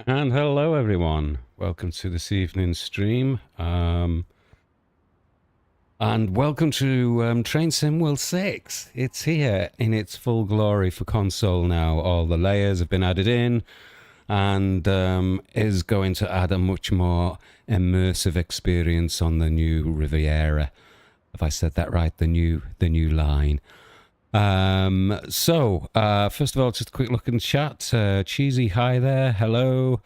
And hello everyone, welcome to this evening's stream, and welcome to Train Sim World 6. It's here in its full glory for console now. All the layers have been added in and is going to add a much more immersive experience on the new Riviera. Have I said that right? The new line. First of all, just a quick look in the chat. Cheesy, hi there, hello.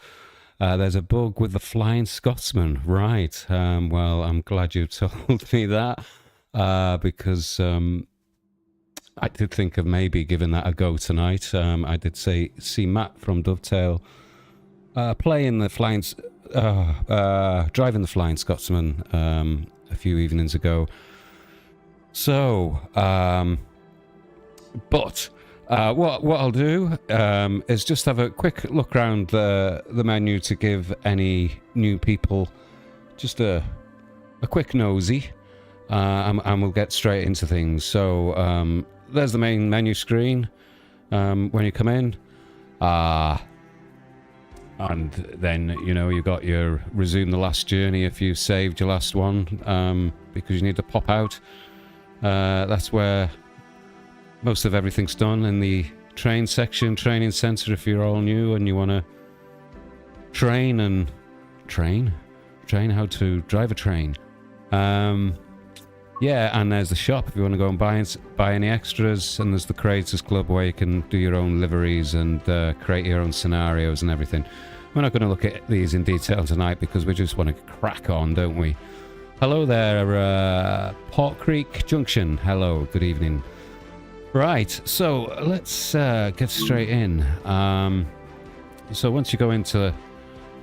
There's a bug with the Flying Scotsman, right? Well, I'm glad you told me that, because I did think of maybe giving that a go tonight. I did see Matt from Dovetail driving the Flying Scotsman a few evenings ago. So, what I'll do is just have a quick look around the menu to give any new people just a quick nosy, and we'll get straight into things. So there's the main menu screen when you come in, and then you've got your resume the last journey if you saved your last one, because you need to pop out. That's where most of everything's done. In the train section, training center, if you're all new and you want to train how to drive a train. Yeah, and there's the shop if you want to go and buy any extras, and there's the Creators Club where you can do your own liveries and create your own scenarios and everything. We're not going to look at these in detail tonight because we just want to crack on, don't we? Hello there, Port Creek Junction. Hello, good evening. Right, so let's get straight in. So once you go into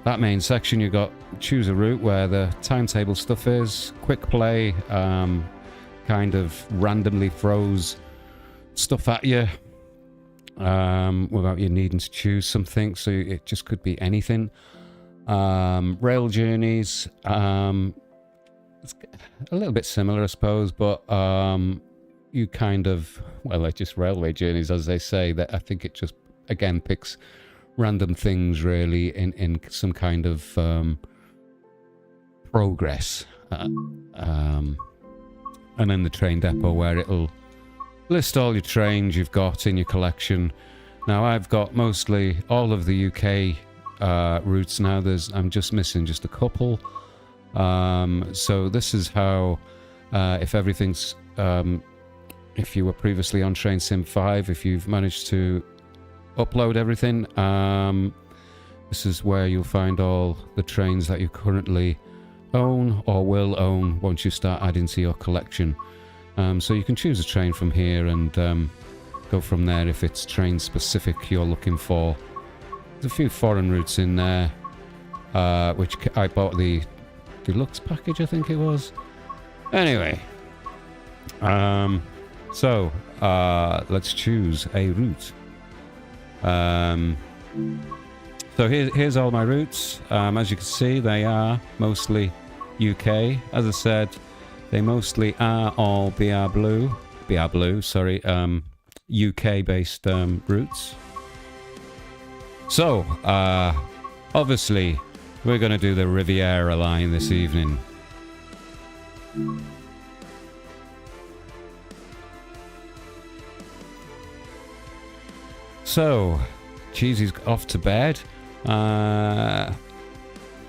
that main section, you've got choose a route where the timetable stuff is. Quick play kind of randomly throws stuff at you without you needing to choose something, so it just could be anything. Rail journeys, it's a little bit similar, I suppose, but you kind of, well, they're just railway journeys, as they say. That I think it just, again, picks random things, really, in some kind of progress. And then the train depot, where it'll list all your trains you've got in your collection. Now, I've got mostly all of the UK routes now. I'm just missing just a couple. So this is how, if everything's... if you were previously on Train Sim 5, if you've managed to upload everything, this is where you'll find all the trains that you currently own or will own once you start adding to your collection. So you can choose a train from here and go from there if it's train specific you're looking for. There's a few foreign routes in there, which I bought the deluxe package, I think it was. Anyway, so let's choose a route. So here's all my routes. As you can see, they are mostly UK. As I said, they mostly are all BR Blue, UK based routes. So obviously we're going to do the Riviera Line this evening. So, Cheesy's off to bed.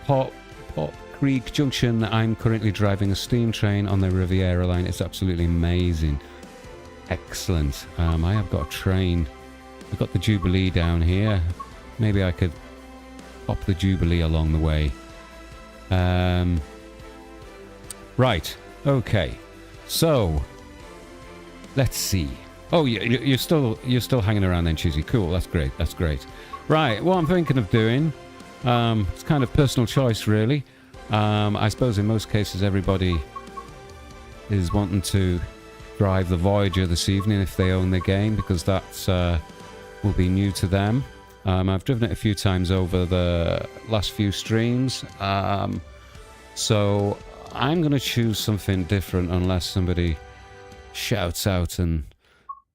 Port Creek Junction, I'm currently driving a steam train on the Riviera Line. It's absolutely amazing. Excellent. I have got a train. I've got the Jubilee down here. Maybe I could pop the Jubilee along the way. Right. Okay. So, let's see. Oh, you're still hanging around then, Cheesy. Cool, that's great, that's great. Right, what I'm thinking of doing, it's kind of personal choice, really. I suppose in most cases everybody is wanting to drive the Voyager this evening if they own the game, because that's will be new to them. I've driven it a few times over the last few streams, so I'm going to choose something different unless somebody shouts out and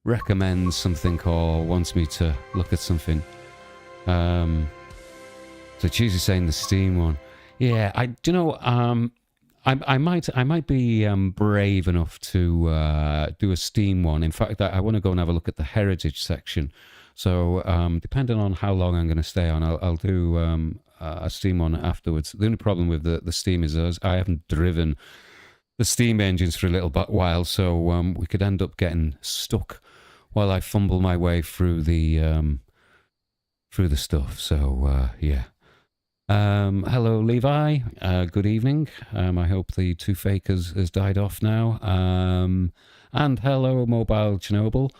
recommends something or wants me to look at something. So Cheesy's saying the steam one. Yeah, I might be brave enough to do a steam one. In fact, I want to go and have a look at the heritage section. So depending on how long I'm going to stay on, I'll do a steam one afterwards. The only problem with the steam is I haven't driven the steam engines for a little while, so we could end up getting stuck while I fumble my way through the stuff. So yeah. Hello, Levi. Good evening. I hope the toothache has died off now. And hello, Mobile Chernobyl.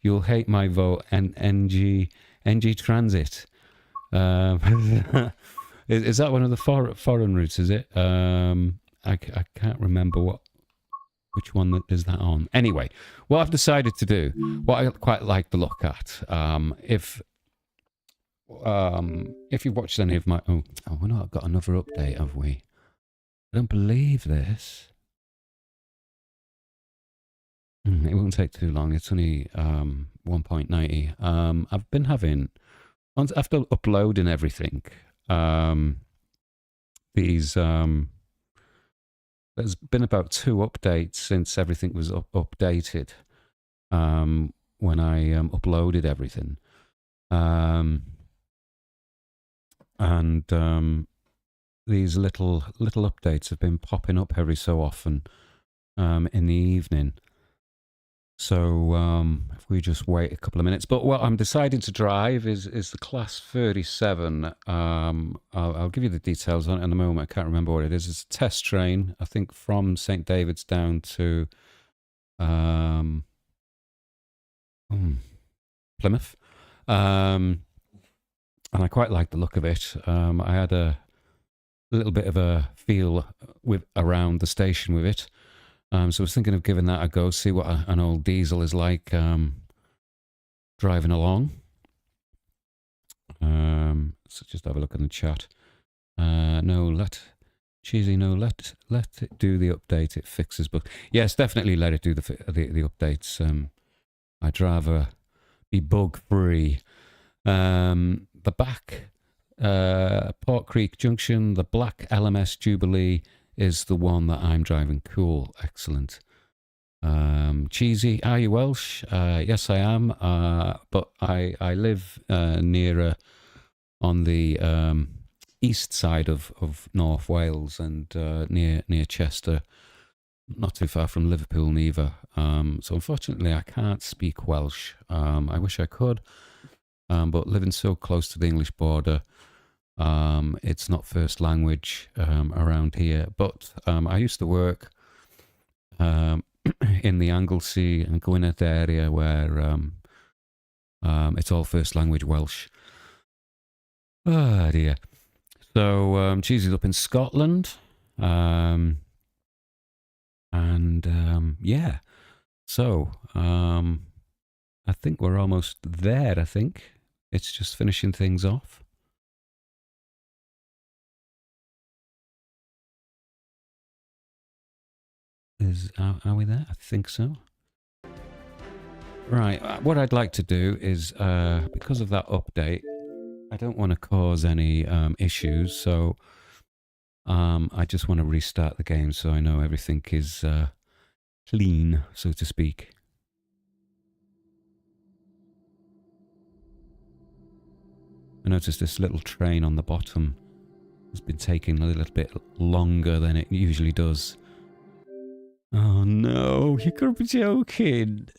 You'll hate my vote. NG Transit. Is that one of the foreign routes? Is it? I can't remember which one is that on. Anyway, what I've decided to do, what I quite like to look at, if you've watched any of my... Oh, we're not got another update, have we? I don't believe this. It won't take too long. It's only 1.90. I've been having... After uploading everything, there's been about 2 updates since everything was updated when I uploaded everything. And these little updates have been popping up every so often in the evening. So if we just wait a couple of minutes. But what I'm deciding to drive is the Class 37. I'll give you the details on it in a moment. I can't remember what it is. It's a test train, I think, from St Davids down to Plymouth. And I quite like the look of it. I had a little bit of a feel around the station with it. So I was thinking of giving that a go, see what an old diesel is like driving along. So just have a look in the chat. Let it do the update. It fixes bugs. Yes, definitely let it do the updates. I'd rather be bug free. The back Port Creek Junction, the black LMS Jubilee is the one that I'm driving. Cool, excellent. Cheesy, are you Welsh? Yes, I am. But I live nearer on the east side of North Wales and near Chester, not too far from Liverpool neither. So unfortunately, I can't speak Welsh. I wish I could. But living so close to the English border, it's not first language around here. But I used to work in the Anglesey and Gwynedd area where it's all first language Welsh. Oh dear. So Cheesy's up in Scotland. Yeah. So I think we're almost there, I think. It's just finishing things off. Are we there? I think so. Right, what I'd like to do is, because of that update, I don't want to cause any issues, so I just want to restart the game so I know everything is clean, so to speak. I noticed this little train on the bottom has been taking a little bit longer than it usually does. Oh no, you could be joking.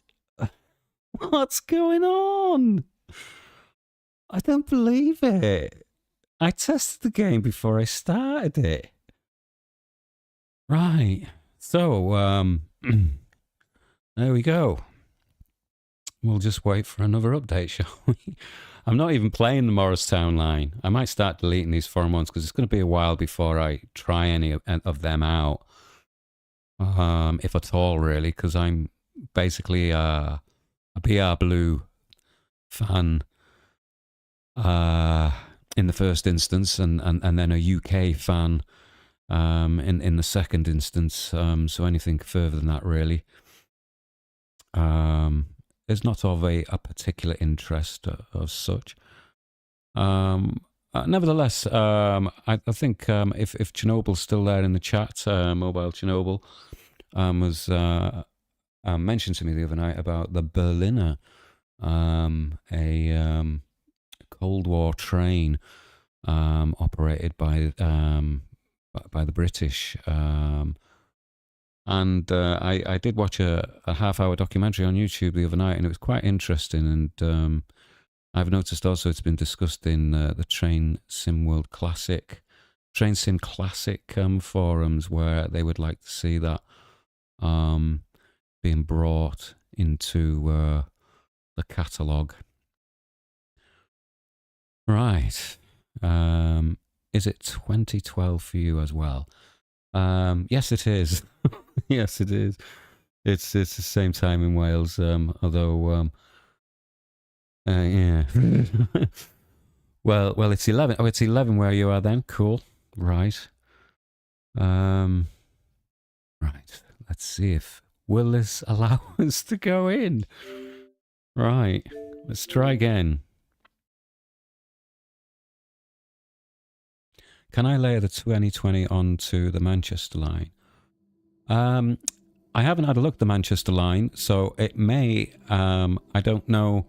What's going on? I don't believe it. I tested the game before I started it. Right. So, there we go. We'll just wait for another update, shall we? I'm not even playing the Morristown line. I might start deleting these foreign ones because it's going to be a while before I try any of them out. If at all, really, because I'm basically a BR Blue fan in the first instance, and then a UK fan in the second instance. So anything further than that, really, is not of a particular interest as such. nevertheless, I think if Chernobyl's still there in the chat, Mobile Chernobyl was mentioned to me the other night about the Berliner, a Cold War train operated by the British. And I did watch a half-hour documentary on YouTube the other night, and it was quite interesting. And I've noticed also it's been discussed in the Train Sim Classic forums, where they would like to see that being brought into the catalogue. Right. Is it 2012 for you as well? Yes, it is. Yes, it is. It's the same time in Wales, although yeah. well, it's 11. Oh, it's 11 where you are then. Cool. Right. Right. Let's see if will this allow us to go in. Right. Let's try again. Can I layer the 2020 onto the Manchester line? I haven't had a look at the Manchester line, so it may. I don't know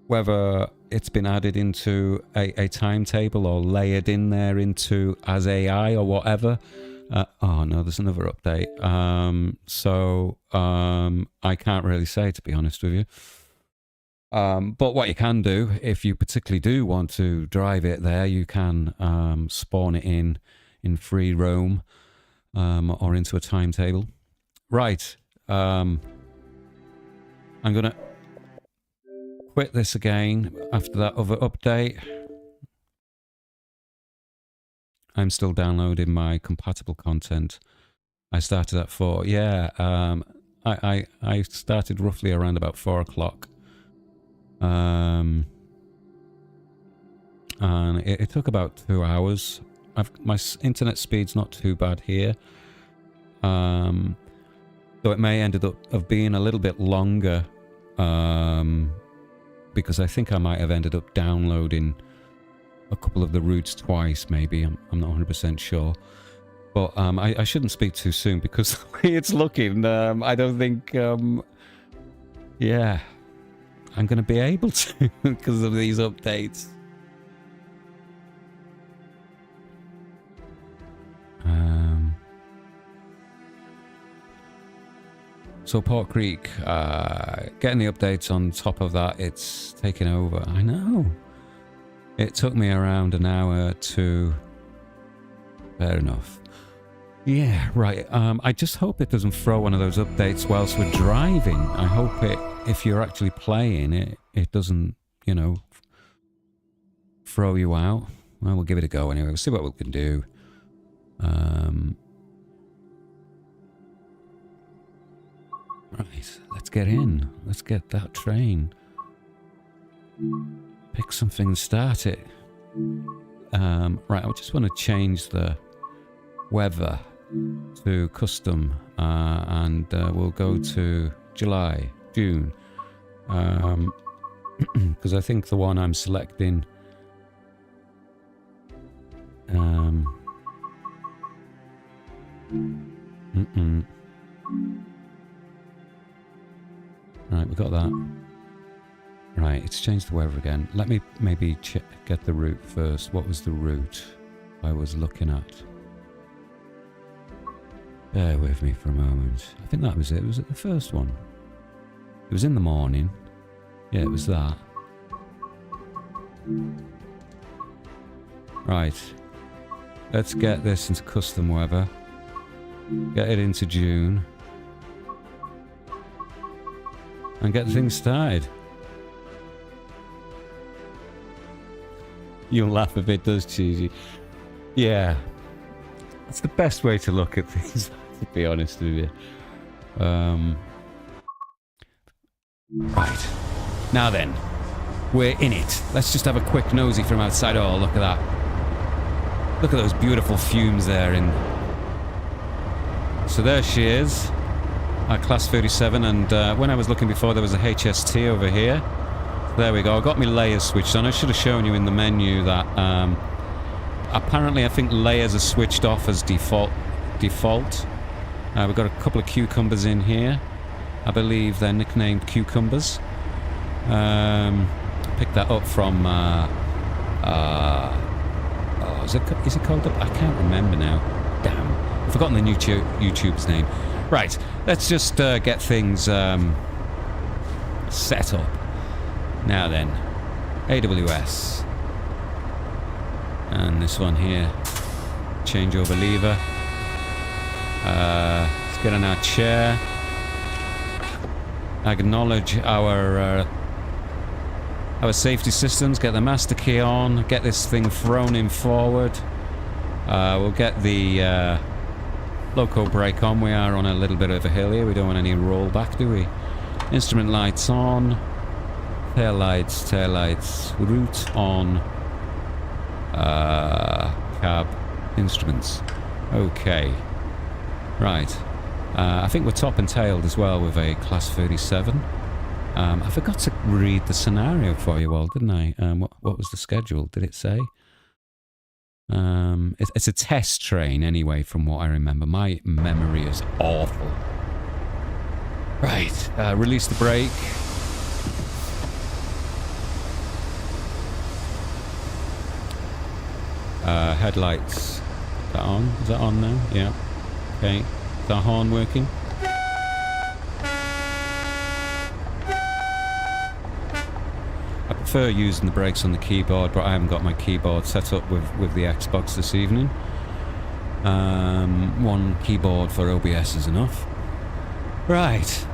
whether it's been added into a timetable or layered in there into as AI or whatever. Oh no, there's another update. So I can't really say, to be honest with you. But what you can do, if you particularly do want to drive it there, you can spawn it in free roam or into a timetable. Right. I'm going to quit this again after that other update. I'm still downloading my compatible content. I started at 4. Yeah, I started roughly around about 4 o'clock. And it took about 2 hours. My internet speed's not too bad here. So it may ended up being a little bit longer, because I think I might have ended up downloading a couple of the routes twice, maybe. I'm not 100% sure. But I shouldn't speak too soon, because the way it's looking, I don't think, yeah, I'm going to be able to because of these updates. So Port Creek, getting the updates on top of that, it's taking over. I know. It took me around an hour to... Fair enough. Yeah, right. I just hope it doesn't throw one of those updates whilst we're driving. I hope it, if you're actually playing it, it doesn't, you know, throw you out. Well, we'll give it a go anyway. We'll see what we can do. Right, let's get in. Let's get that train. Pick something and start it. Right, I just want to change the weather to custom, and we'll go to June, because I think the one I'm selecting right, we got that. Right, it's changed the weather again. Let me maybe get the route first. What was the route I was looking at? Bear with me for a moment. I think that was it. Was it the first one? It was in the morning. Yeah, it was that. Right. Let's get this into custom weather. Get it into June. And get the thing started. You'll laugh if it does, Cheesy. Yeah. That's the best way to look at things, to be honest with you. Right. Now then, we're in it. Let's just have a quick nosy from outside. Oh, look at that. Look at those beautiful fumes there. So there she is. Our Class 37, and when I was looking before, there was a HST over here. There we go. I got my layers switched on. I should have shown you in the menu that apparently I think layers are switched off as default. We've got a couple of cucumbers in here. I believe they're nicknamed cucumbers. Picked that up from is it called I can't remember now. Damn, I've forgotten the new YouTube's name. Right, let's just get things set up. Now then, AWS. And this one here, changeover lever. Let's get on our chair. Acknowledge our safety systems, get the master key on, get this thing thrown in forward. We'll get the loco brake on. We are on a little bit of a hill here. We don't want any rollback, do we? Instrument lights on. Tail lights. Route on. Cab. Instruments. Okay. Right. I think we're top and tailed as well with a Class 37. I forgot to read the scenario for you all, didn't I? What was the schedule? Did it say? It's a test train anyway, from what I remember. My memory is awful. Right, release the brake. Headlights. Is that on? Is that on now? Yeah. Okay. Is our horn working? I prefer using the brakes on the keyboard, but I haven't got my keyboard set up with the Xbox this evening. One keyboard for OBS is enough. Right.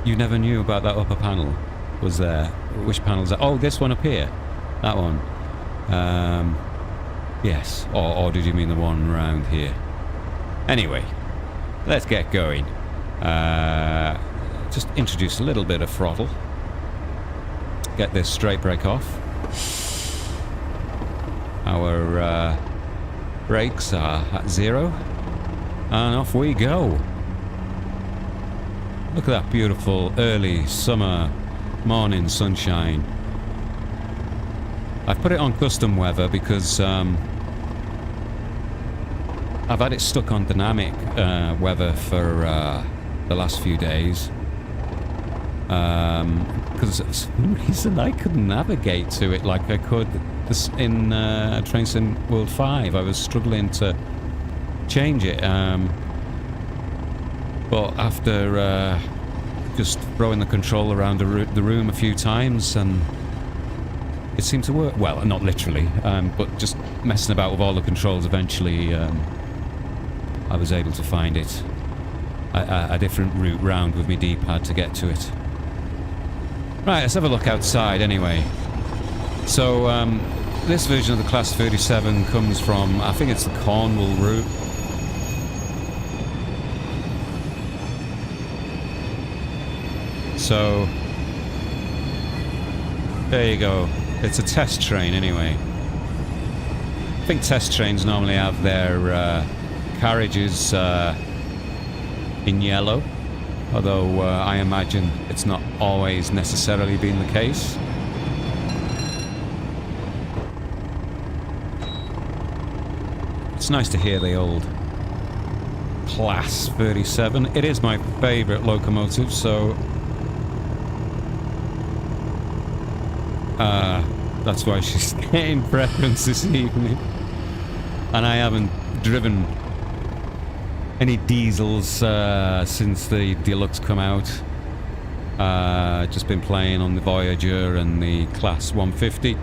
You never knew about that upper panel, was there? Which panel is that? Oh, this one up here. That one. Yes. Or did you mean the one around here? Anyway, let's get going. Just introduce a little bit of throttle. Get this straight brake off. Our brakes are at 0. And off we go. Look at that beautiful early summer morning sunshine. I've put it on custom weather because I've had it stuck on dynamic weather for the last few days. Because for some reason I couldn't navigate to it like I could in Train Sim World 5. I was struggling to change it. But after just throwing the control around the room a few times, and it seemed to work. Well, not literally, but just messing about with all the controls, eventually I was able to find it a different route round with my D-pad to get to it. Right, let's have a look outside anyway. So this version of the Class 37 comes from, I think it's the Cornwall route. So there you go. It's a test train anyway. I think test trains normally have their carriages in yellow, although I imagine it's not always necessarily been the case. It's nice to hear the old Class 37. It is my favourite locomotive, so that's why she's getting preference this evening. And I haven't driven any diesels since the Deluxe come out. Just been playing on the Voyager and the Class 150.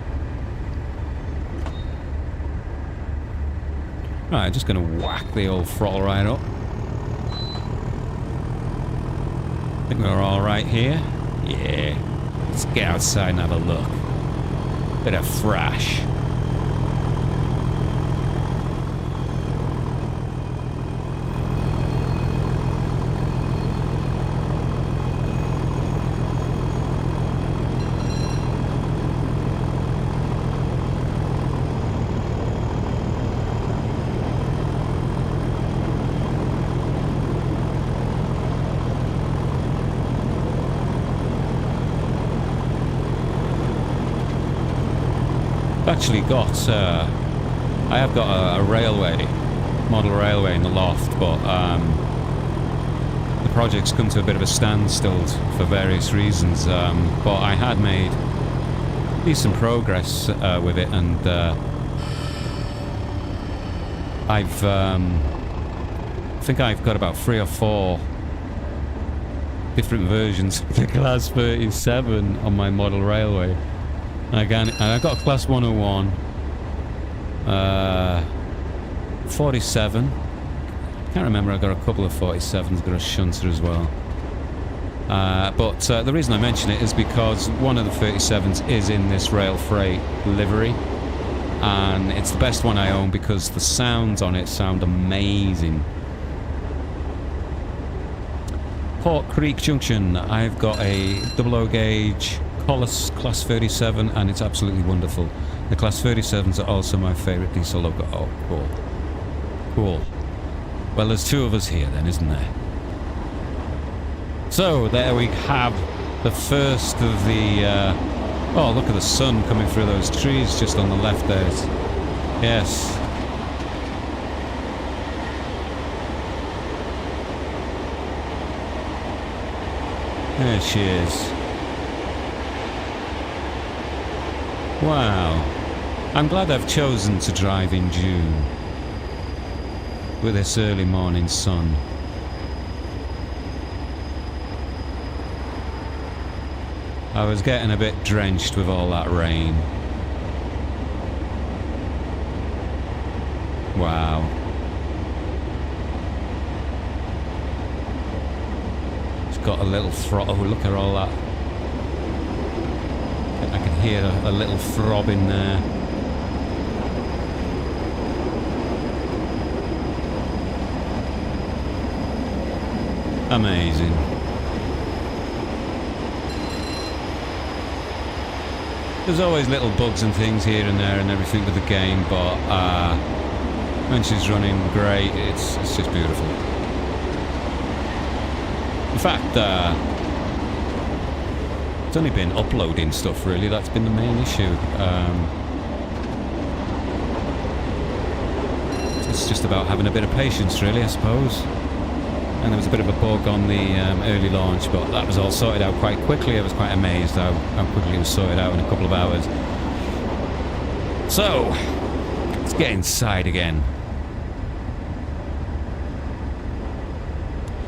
Right, just gonna whack the old throttle right up. I think we're all right here. Yeah, let's get outside and have a look. Bit of thrash. actually got, I have got a railway, model railway in the loft, but the project's come to a bit of a standstill for various reasons, but I had made decent progress with it, and I think I've got about 3 or 4 different versions of the Class 37 on my model railway. And I've got a Class 101, 47. Can't remember, I've got a couple of 47s, got a shunter as well. But the reason I mention it is because one of the 37s is in this rail freight livery, and it's the best one I own because the sounds on it sound amazing. Port Creek Junction, I've got a 00 gauge Collis Class 37, and it's absolutely wonderful. The Class 37s are also my favourite diesel loco. Oh, cool. Cool. Well, there's 2 of us here then, isn't there? So, there we have the first of the... oh, look at the sun coming through those trees just on the left there. Yes. There she is. Wow. I'm glad I've chosen to drive in June with this early morning sun. I was getting a bit drenched with all that rain. Wow. It's got a little throttle. Oh, look at all that. I can hear a little throb in there. Amazing. There's always little bugs and things here and there and everything with the game, but when she's running great, it's just beautiful. In fact, it's only been uploading stuff really, that's been the main issue. It's just about having a bit of patience really, I suppose. And there was a bit of a bug on the early launch, but that was all sorted out quite quickly. I was quite amazed how quickly it was sorted out in a couple of hours. So, let's get inside again.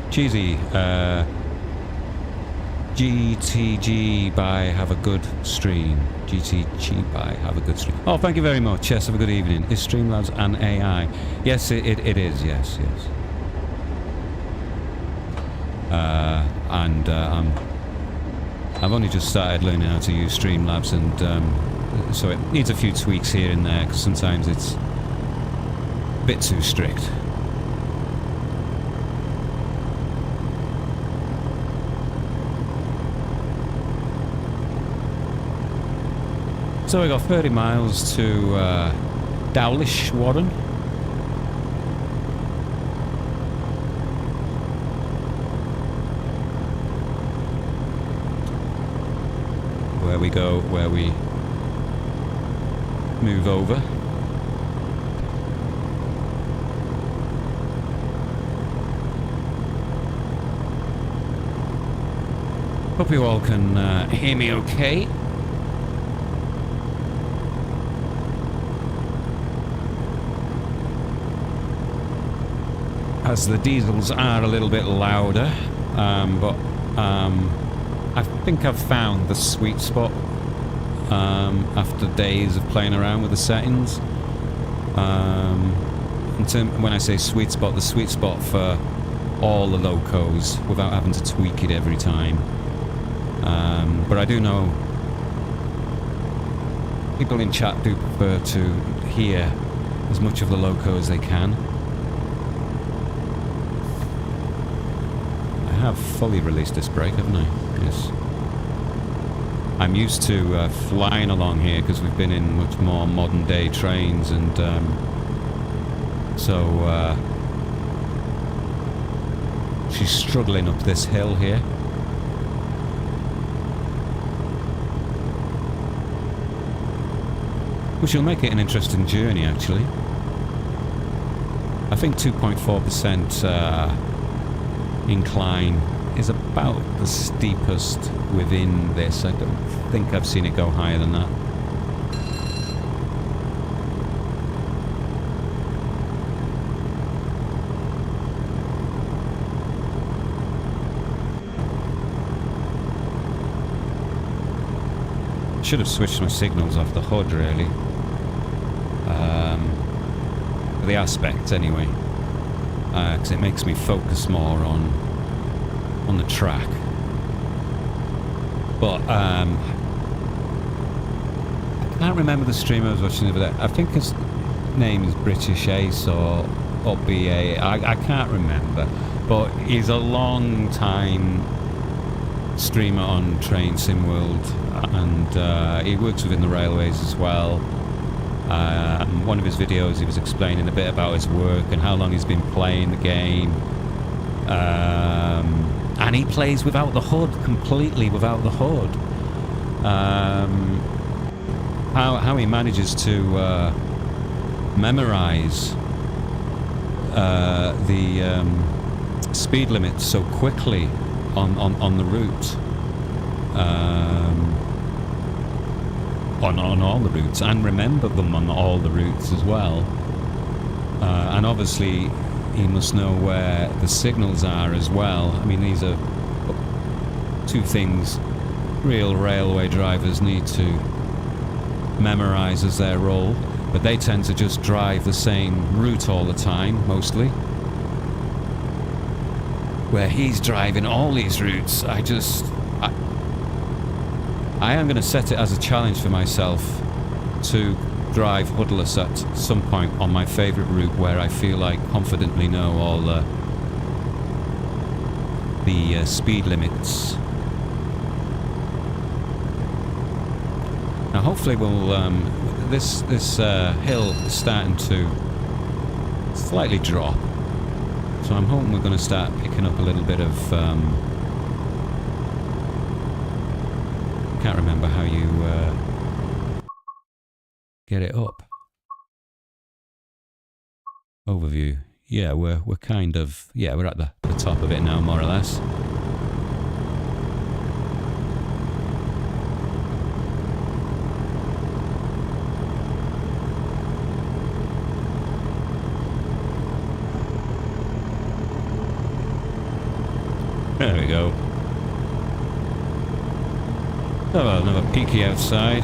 Cheesy, GTG by Have a Good Stream. GTG by Have a Good Stream. Oh, thank you very much. Yes, have a good evening. Is Streamlabs an AI? Yes, it is. Yes. I've only just started learning how to use Streamlabs, and so it needs a few tweaks here and there because sometimes it's a bit too strict. So we got 30 miles to Dawlish Warren. We go where we move over. Hope you all can hear me okay. As the diesels are a little bit louder, but I think I've found the sweet spot after days of playing around with the settings. When I say sweet spot, the sweet spot for all the locos without having to tweak it every time. But I do know people in chat do prefer to hear as much of the loco as they can. I have fully released this brake, haven't I? Yes. I'm used to flying along here because we've been in much more modern day trains, and so she's struggling up this hill here. which will make it an interesting journey actually. I think 2.4% incline is about the steepest within this. I don't think I've seen it go higher than that. Should have switched my signals off the hood really. For the aspect anyway. Because it makes me focus more on the track. But I can't remember the streamer I was watching over there. I think his name is British Ace or BA. I can't remember. But he's a long time streamer on Train Sim World, and he works within the railways as well. One of his videos he was explaining a bit about his work and how long he's been playing the game. And he plays without the hood, completely without the hood. How he manages to memorize the speed limit so quickly on the route, on all the routes, and remember them on all the routes as well. And obviously he must know where the signals are as well. I mean, these are two things real railway drivers need to memorize as their role, but they tend to just drive the same route all the time, mostly. Where he's driving all these routes, I am going to set it as a challenge for myself to drive hoodless at some point on my favourite route where I feel I confidently know all the speed limits. Now hopefully we'll this hill is starting to slightly drop, so I'm hoping we're going to start picking up a little bit of can't remember how you get it up. Overview. Yeah, we're kind of, yeah, we're at the top of it now, more or less. There we go. Oh, well, another peaky outside.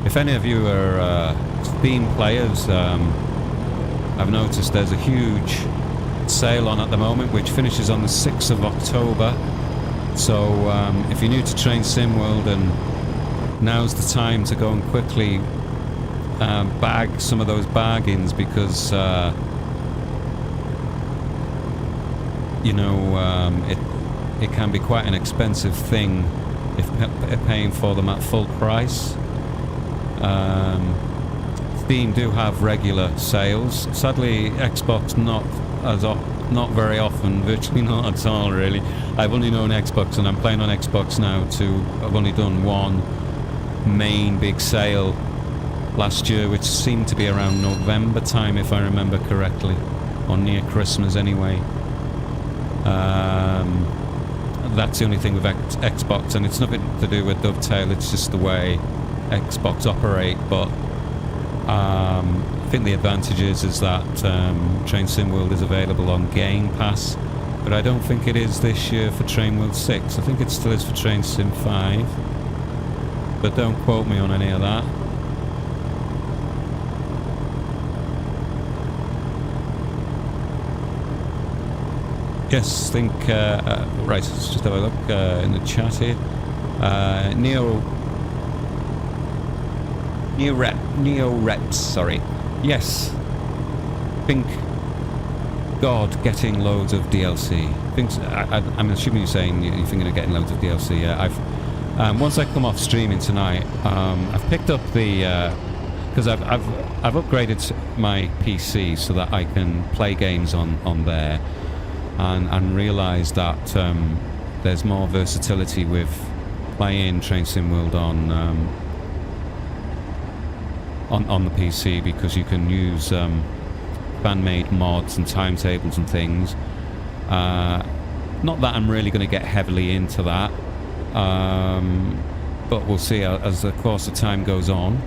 If any of you are Steam players, I've noticed there's a huge sale on at the moment which finishes on the 6th of October. So if you're new to Train Sim World, and now's the time to go and quickly bag some of those bargains, because you know, it can be quite an expensive thing if paying for them at full price. Steam do have regular sales. Sadly, Xbox not very often, virtually not at all really. I've only known Xbox, and I'm playing on Xbox now I've only done one main big sale last year, which seemed to be around November time, if I remember correctly, or near Christmas anyway. That's the only thing with Xbox, and it's nothing to do with Dovetail, it's just the way Xbox operate. But I think the advantage is that Train Sim World is available on Game Pass, but I don't think it is this year for Train World 6. I think it still is for Train Sim 5, but don't quote me on any of that. Yes, I think, right, let's just have a look in the chat here. Neo Reps, sorry. Yes. Think God getting loads of DLC. I'm assuming you're saying you're thinking of getting loads of DLC. Yeah, once I come off streaming tonight, I've picked up the because I've upgraded my PC so that I can play games on there. and realised that there's more versatility with playing Train Sim World on the PC, because you can use fan-made mods and timetables and things. Not that I'm really going to get heavily into that, but we'll see as the course of time goes on.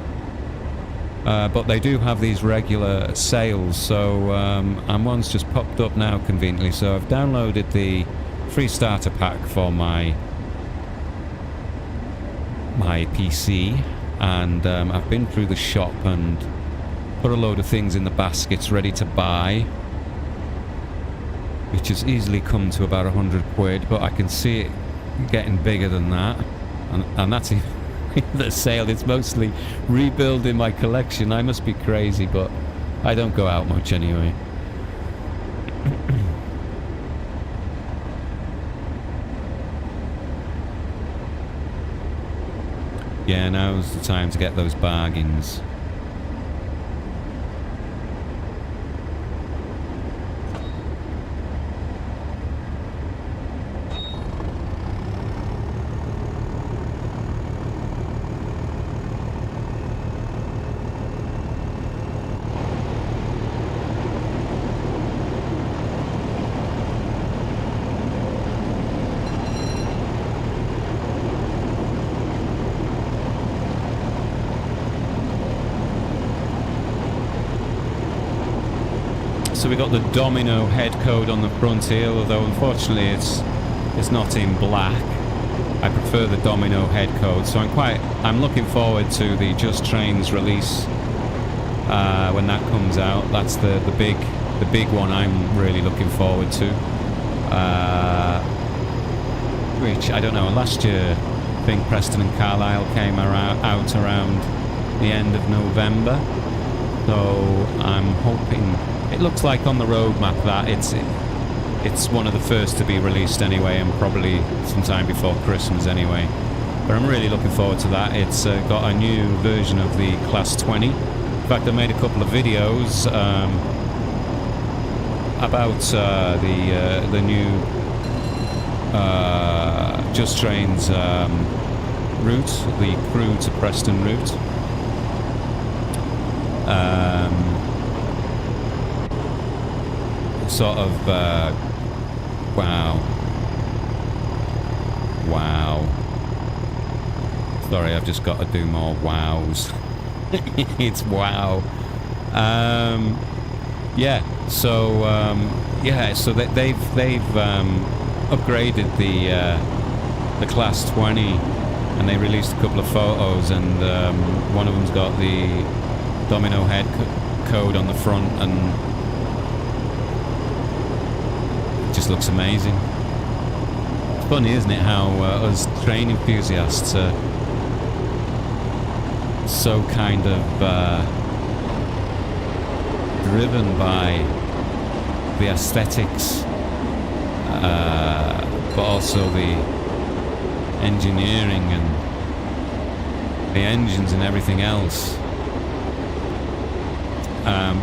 But they do have these regular sales, so and one's just popped up now conveniently. So I've downloaded the free starter pack for my PC, and I've been through the shop and put a load of things in the baskets ready to buy, which has easily come to about 100 quid, but I can see it getting bigger than that, and that's even the sale. It's mostly rebuilding my collection. I must be crazy, but I don't go out much anyway. Yeah, now's the time to get those bargains. So we got the domino head code on the front here, although unfortunately it's not in black. I prefer the domino head code, so I'm looking forward to the Just Trains release when that comes out. That's the big one I'm really looking forward to. Which I don't know. Last year, I think Preston and Carlisle came out around the end of November, so I'm hoping. It looks like on the roadmap that it's one of the first to be released anyway, and probably sometime before Christmas anyway. But I'm really looking forward to that. It's got a new version of the Class 20. In fact, I made a couple of videos about the new Just Trains route, the Crewe to Preston route. Sort of wow. Sorry, I've just got to do more wows. It's wow. Yeah, so so they've upgraded the Class 20, and they released a couple of photos, and one of them's got the domino head code on the front, and just looks amazing. It's funny, isn't it, how us train enthusiasts are so kind of driven by the aesthetics, but also the engineering and the engines and everything else.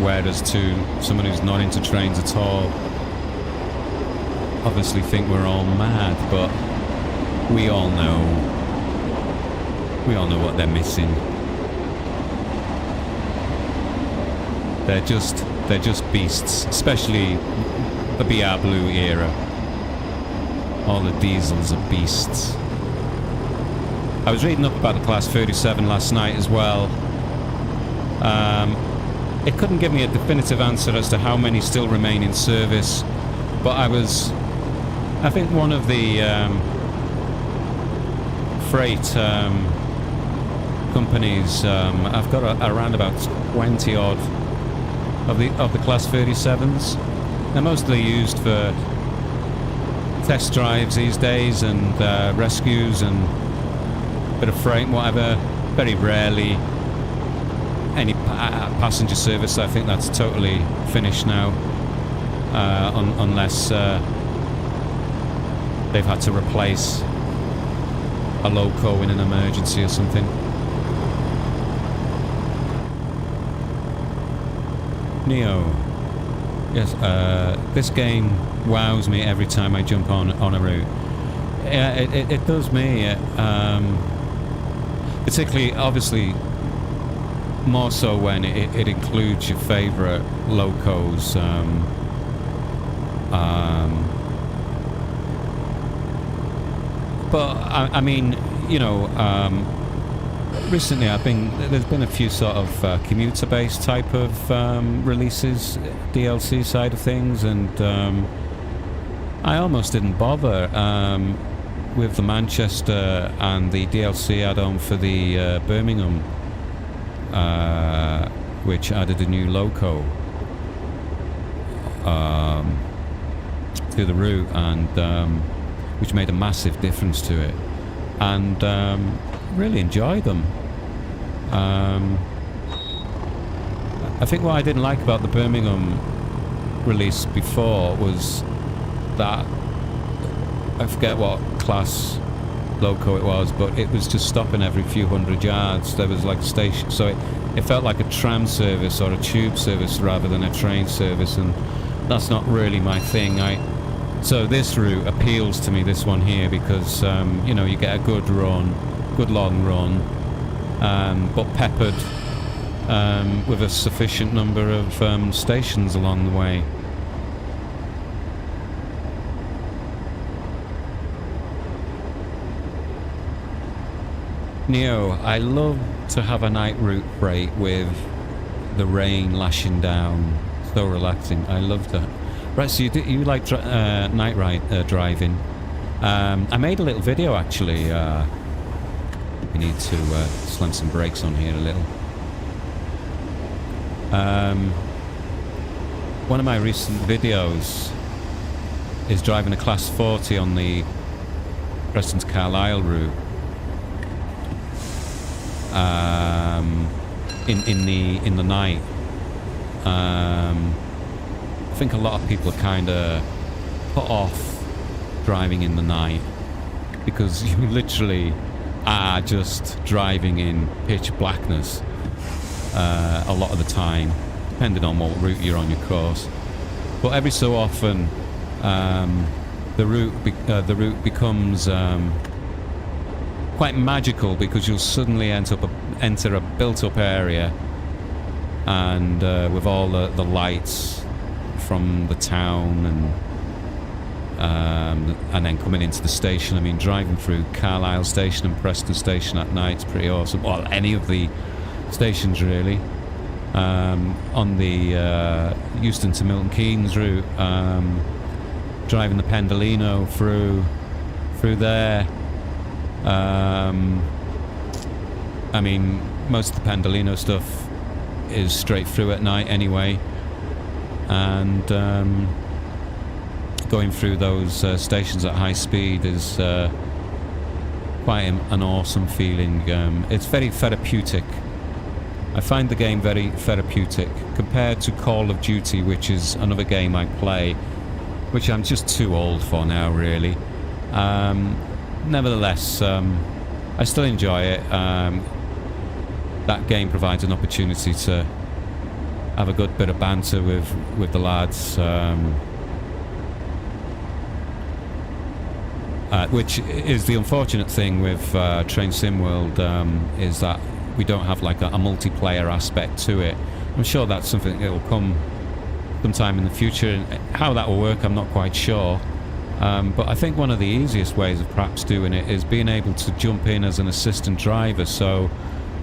Whereas to someone who's not into trains at all, obviously think we're all mad, but we all know what they're missing. They're just beasts, especially the BR Blue era. All the diesels are beasts. I was reading up about the Class 37 last night as well. It couldn't give me a definitive answer as to how many still remain in service, but I think one of the freight companies, I've got around about 20 odd of the Class 37s. They're mostly used for test drives these days, and rescues and a bit of freight and whatever. Very rarely any passenger service. I think that's totally finished now, unless they've had to replace a loco in an emergency or something. Neo. Yes, this game wows me every time I jump on a route. Yeah, it does me. Particularly, obviously, more so when it includes your favourite locos. But I mean, you know, recently there's been a few sort of commuter-based type of releases, DLC side of things, and I almost didn't bother with the Manchester and the DLC add-on for the Birmingham, which added a new loco to the route, and which made a massive difference to it, and really enjoyed them. I think what I didn't like about the Birmingham release before was that, I forget what class loco it was, but it was just stopping every few hundred yards. There was like a station, so it felt like a tram service or a tube service rather than a train service, and that's not really my thing. So this route appeals to me, this one here, because you know, you get a good run, good long run, but peppered with a sufficient number of stations along the way. Neo, I love to have a night route break with the rain lashing down. So relaxing. I love that. Right, so you like night ride driving. I made a little video actually. We need to slam some brakes on here a little. One of my recent videos is driving a Class 40 on the Preston to Carlisle route. In the night. I think a lot of people are kind of put off driving in the night because you literally are just driving in pitch blackness a lot of the time, depending on what route you're on your course. But every so often, the route becomes quite magical because you'll suddenly enter a built-up area, and with all the lights from the town, and then coming into the station. I mean, driving through Carlisle Station and Preston Station at night is pretty awesome. Well, any of the stations really. On the Euston to Milton Keynes route, driving the Pendolino through there. I mean, most of the Pendolino stuff is straight through at night anyway, and going through those stations at high speed is quite an awesome feeling. It's very therapeutic. I find the game very therapeutic compared to Call of Duty, which is another game I play, which I'm just too old for now really. Nevertheless, I still enjoy it. That game provides an opportunity to have a good bit of banter with the lads, which is the unfortunate thing with Train Sim World, is that we don't have like a multiplayer aspect to it. I'm sure that's something that will come sometime in the future. How that will work, I'm not quite sure. But I think one of the easiest ways of perhaps doing it is being able to jump in as an assistant driver. So,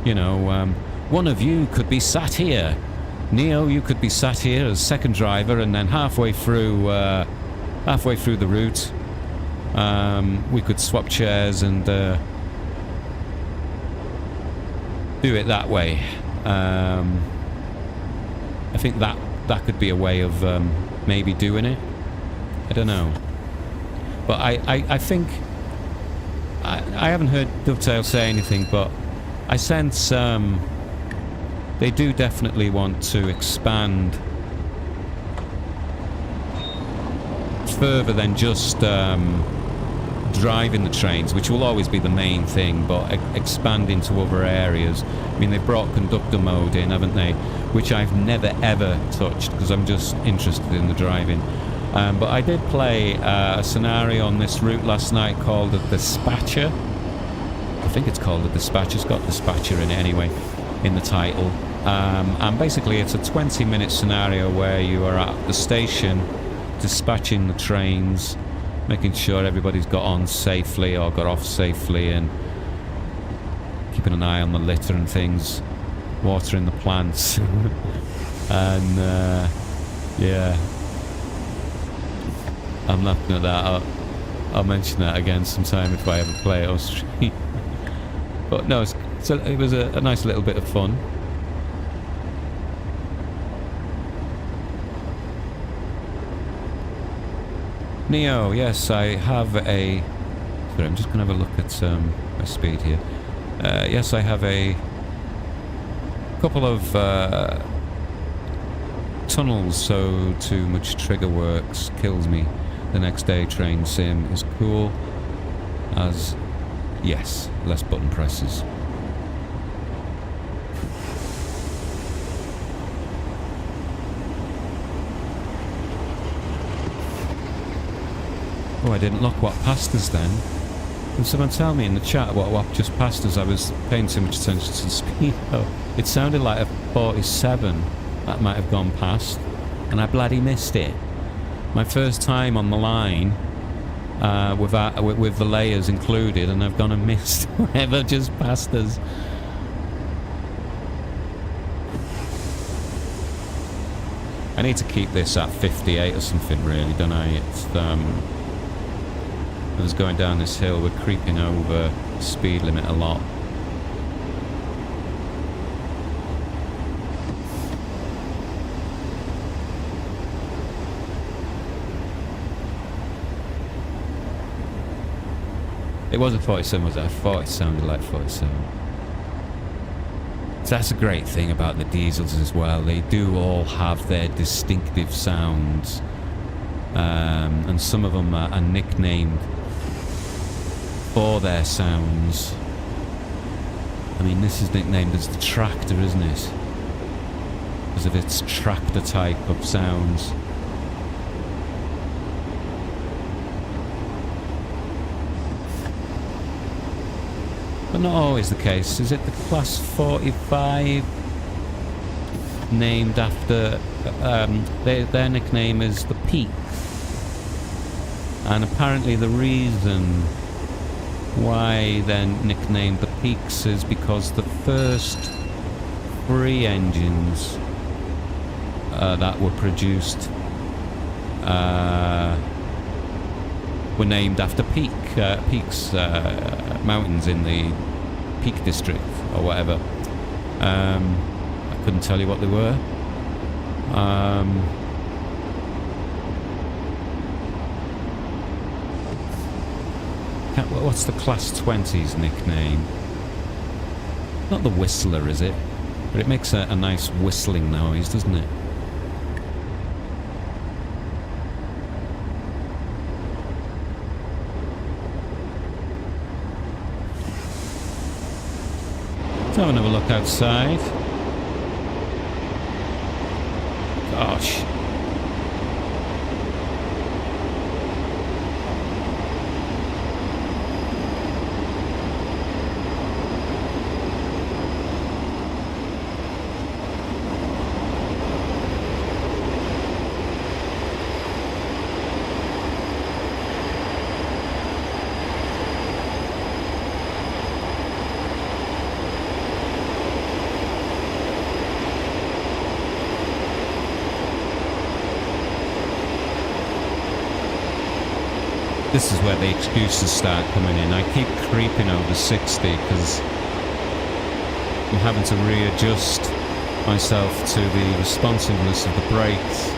you know, one of you could be sat here. Neo, you could be sat here as second driver, and then halfway through the route, we could swap chairs and do it that way. I think that could be a way of maybe doing it. I don't know. But I think I haven't heard Dovetail say anything, but I sense they do definitely want to expand further than just driving the trains, which will always be the main thing, but expanding to other areas. I mean, they've brought conductor mode in, haven't they? Which I've never ever touched because I'm just interested in the driving. But I did play a scenario on this route last night called the Dispatcher. I think it's called the Dispatcher. It's got Dispatcher in it anyway, in the title. And basically it's a 20-minute scenario where you are at the station dispatching the trains, making sure everybody's got on safely or got off safely, and keeping an eye on the litter and things, watering the plants. And yeah, I'm laughing at that. I'll mention that again sometime if I ever play it or stream. But no, it was a nice little bit of fun. Neo, yes, I have a... Sorry, I'm just going to have a look at my speed here. Yes, I have a couple of tunnels, so too much trigger works kills me. The next day train sim is cool as, yes, less button presses. Oh, I didn't look what passed us then. Can someone tell me in the chat what just passed us? I was paying too much attention to the speed. Oh, it sounded like a 47 that might have gone past, and I bloody missed it. My first time on the line with the layers included, and I've gone and missed whatever just passed us. I need to keep this at 58 or something, really, don't I? It's I was going down this hill, we're creeping over the speed limit a lot. It was a 47, was it? I thought it sounded like 47. So that's a great thing about the diesels as well. They do all have their distinctive sounds. And some of them are nicknamed for their sounds. I mean, this is nicknamed as the Tractor, isn't it? Because of its tractor type of sounds. But not always the case. Is it the Class 45 named after... their nickname is the Peak. And apparently the reason why they're nicknamed the Peaks is because the first 3 engines that were produced were named after Peaks mountains in the Peak District or whatever. I couldn't tell you what they were. What's the Class 20's nickname? Not the Whistler, is it? But it makes a nice whistling noise, doesn't it? Let's have another look outside. Gosh. This is where the excuses start coming in. I keep creeping over 60 because I'm having to readjust myself to the responsiveness of the brakes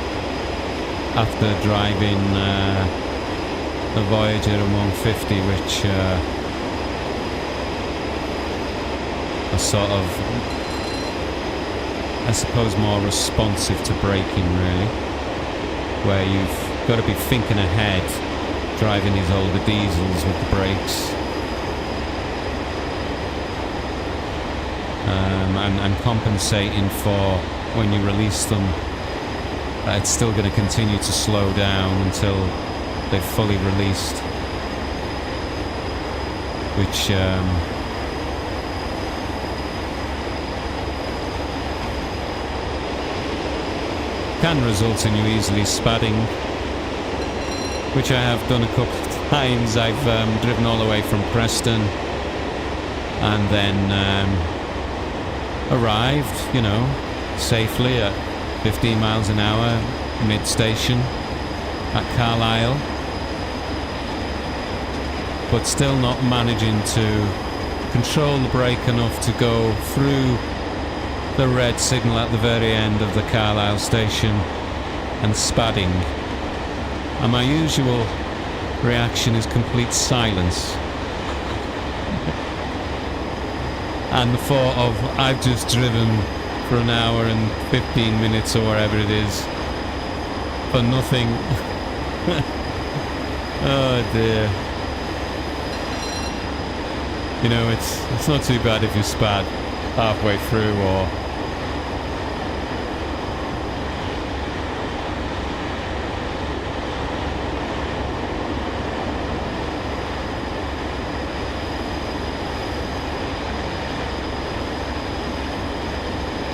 after driving a Voyager and 150, which are sort of, I suppose, more responsive to braking, really, where you've got to be thinking ahead driving these older diesels with the brakes. And compensating for when you release them, it's still going to continue to slow down until they've fully released, which can result in you easily spadding, which I have done a couple of times. I've driven all the way from Preston and then arrived, you know, safely at 15 miles an hour mid-station at Carlisle, but still not managing to control the brake enough to go through the red signal at the very end of the Carlisle station and spadding. And my usual reaction is complete silence. And the thought of, I've just driven for an hour and 15 minutes or whatever it is for nothing. Oh dear. You know, it's not too bad if you spad halfway through or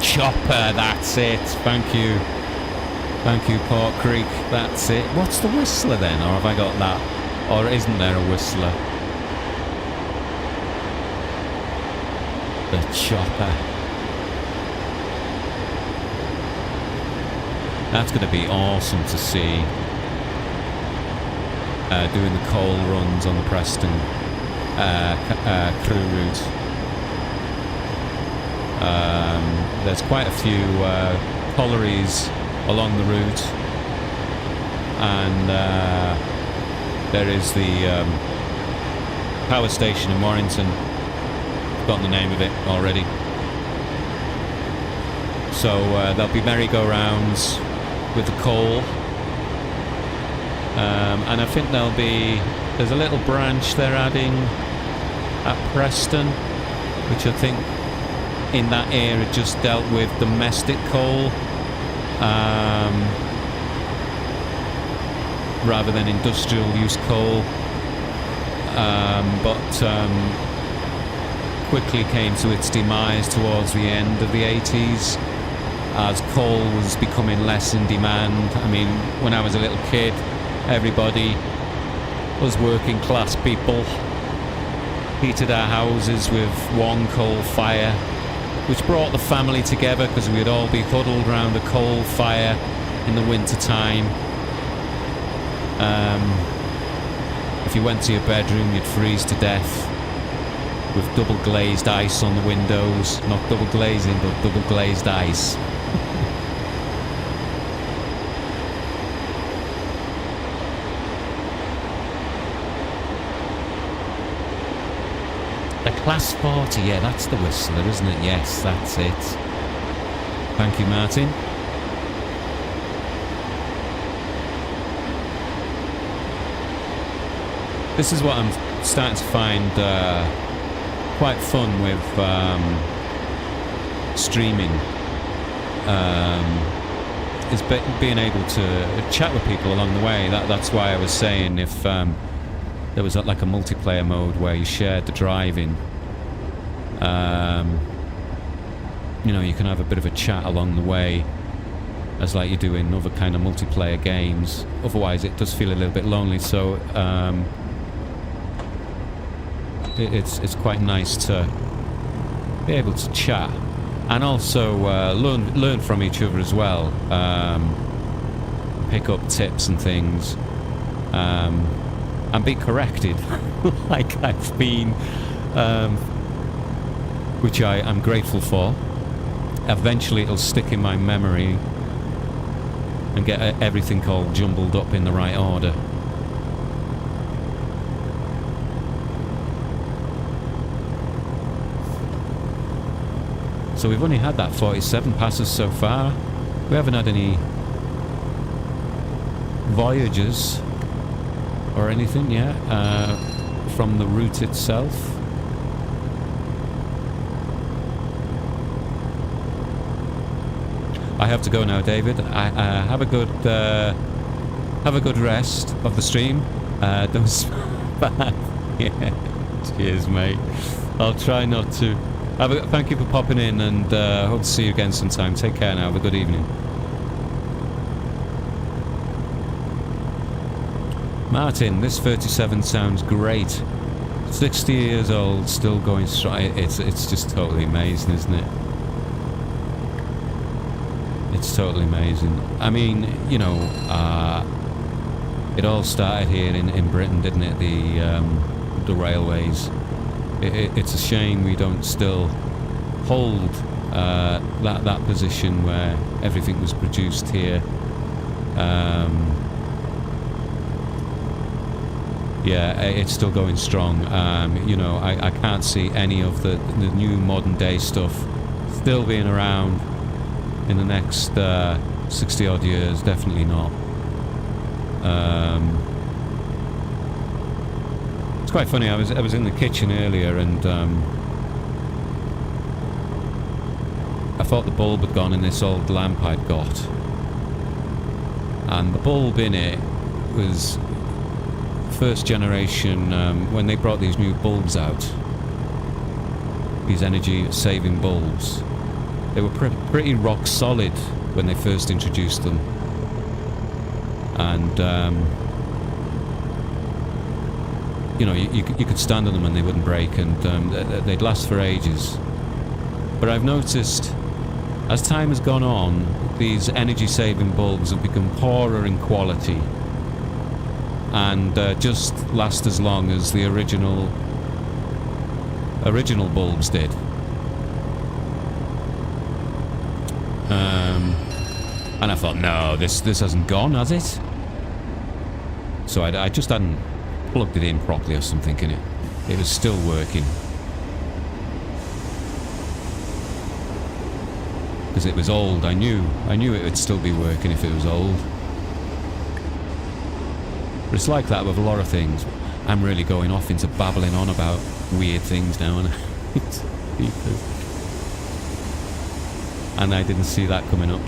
Chopper, that's it. Thank you, Port Creek. That's it. What's the Whistler then, or have I got that? Or isn't there a Whistler? The Chopper. That's going to be awesome to see. Doing the coal runs on the Preston crew route. There's quite a few collieries along the route, and there is the power station in Warrington. I've forgotten the name of it already. So there'll be merry-go-rounds with the coal, and I think there's a little branch they're adding at Preston, which I think in that era just dealt with domestic coal rather than industrial use coal, but quickly came to its demise towards the end of the 80s as coal was becoming less in demand. I mean, when I was a little kid, everybody was working class people, heated our houses with one coal fire, which brought the family together because we'd all be huddled round a coal fire in the winter time. If you went to your bedroom, you'd freeze to death with double glazed ice on the windows. Not double glazing, but double glazed ice. The Class 40, yeah, that's the Whistler, isn't it? Yes, that's it. Thank you, Martin. This is what I'm starting to find quite fun with streaming, is being able to chat with people along the way. That's why I was saying if there was like a multiplayer mode where you shared the driving, you know, you can have a bit of a chat along the way as like you do in other kind of multiplayer games. Otherwise it does feel a little bit lonely, so it's quite nice to be able to chat and also learn from each other as well, pick up tips and things, and be corrected like I've been, which I'm grateful for. Eventually it'll stick in my memory and get everything all jumbled up in the right order. So we've only had that 47 passes so far. We haven't had any Voyagers or anything, yeah, from the route itself. I have to go now, David. Have a good rest of the stream. Don't spam. Yeah. Cheers, mate. I'll try not to. Thank you for popping in, and hope to see you again sometime. Take care now. Have a good evening. Martin, this 37 sounds great. 60 years old, still going strong. It's just totally amazing, isn't it? It's totally amazing. I mean, you know, it all started here in Britain, didn't it? The railways. It's a shame we don't still hold that position where everything was produced here. Yeah, it's still going strong. You know, I can't see any of the new modern day stuff still being around in the next 60 odd years. Definitely not. It's quite funny. I was in the kitchen earlier, and I thought the bulb had gone in this old lamp I'd got, and the bulb in it was first generation. When they brought these new bulbs out, these energy saving bulbs, they were pretty rock solid when they first introduced them, and you know, you could stand on them and they wouldn't break, and they'd last for ages. But I've noticed, as time has gone on, these energy saving bulbs have become poorer in quality and just last as long as the original bulbs did. And I thought, no, this hasn't gone, has it? So I just hadn't plugged it in properly or something, in it. It was still working. Because it was old. I knew it would still be working if it was old. But it's like that with a lot of things. I'm really going off into babbling on about weird things now, and I didn't see that coming up.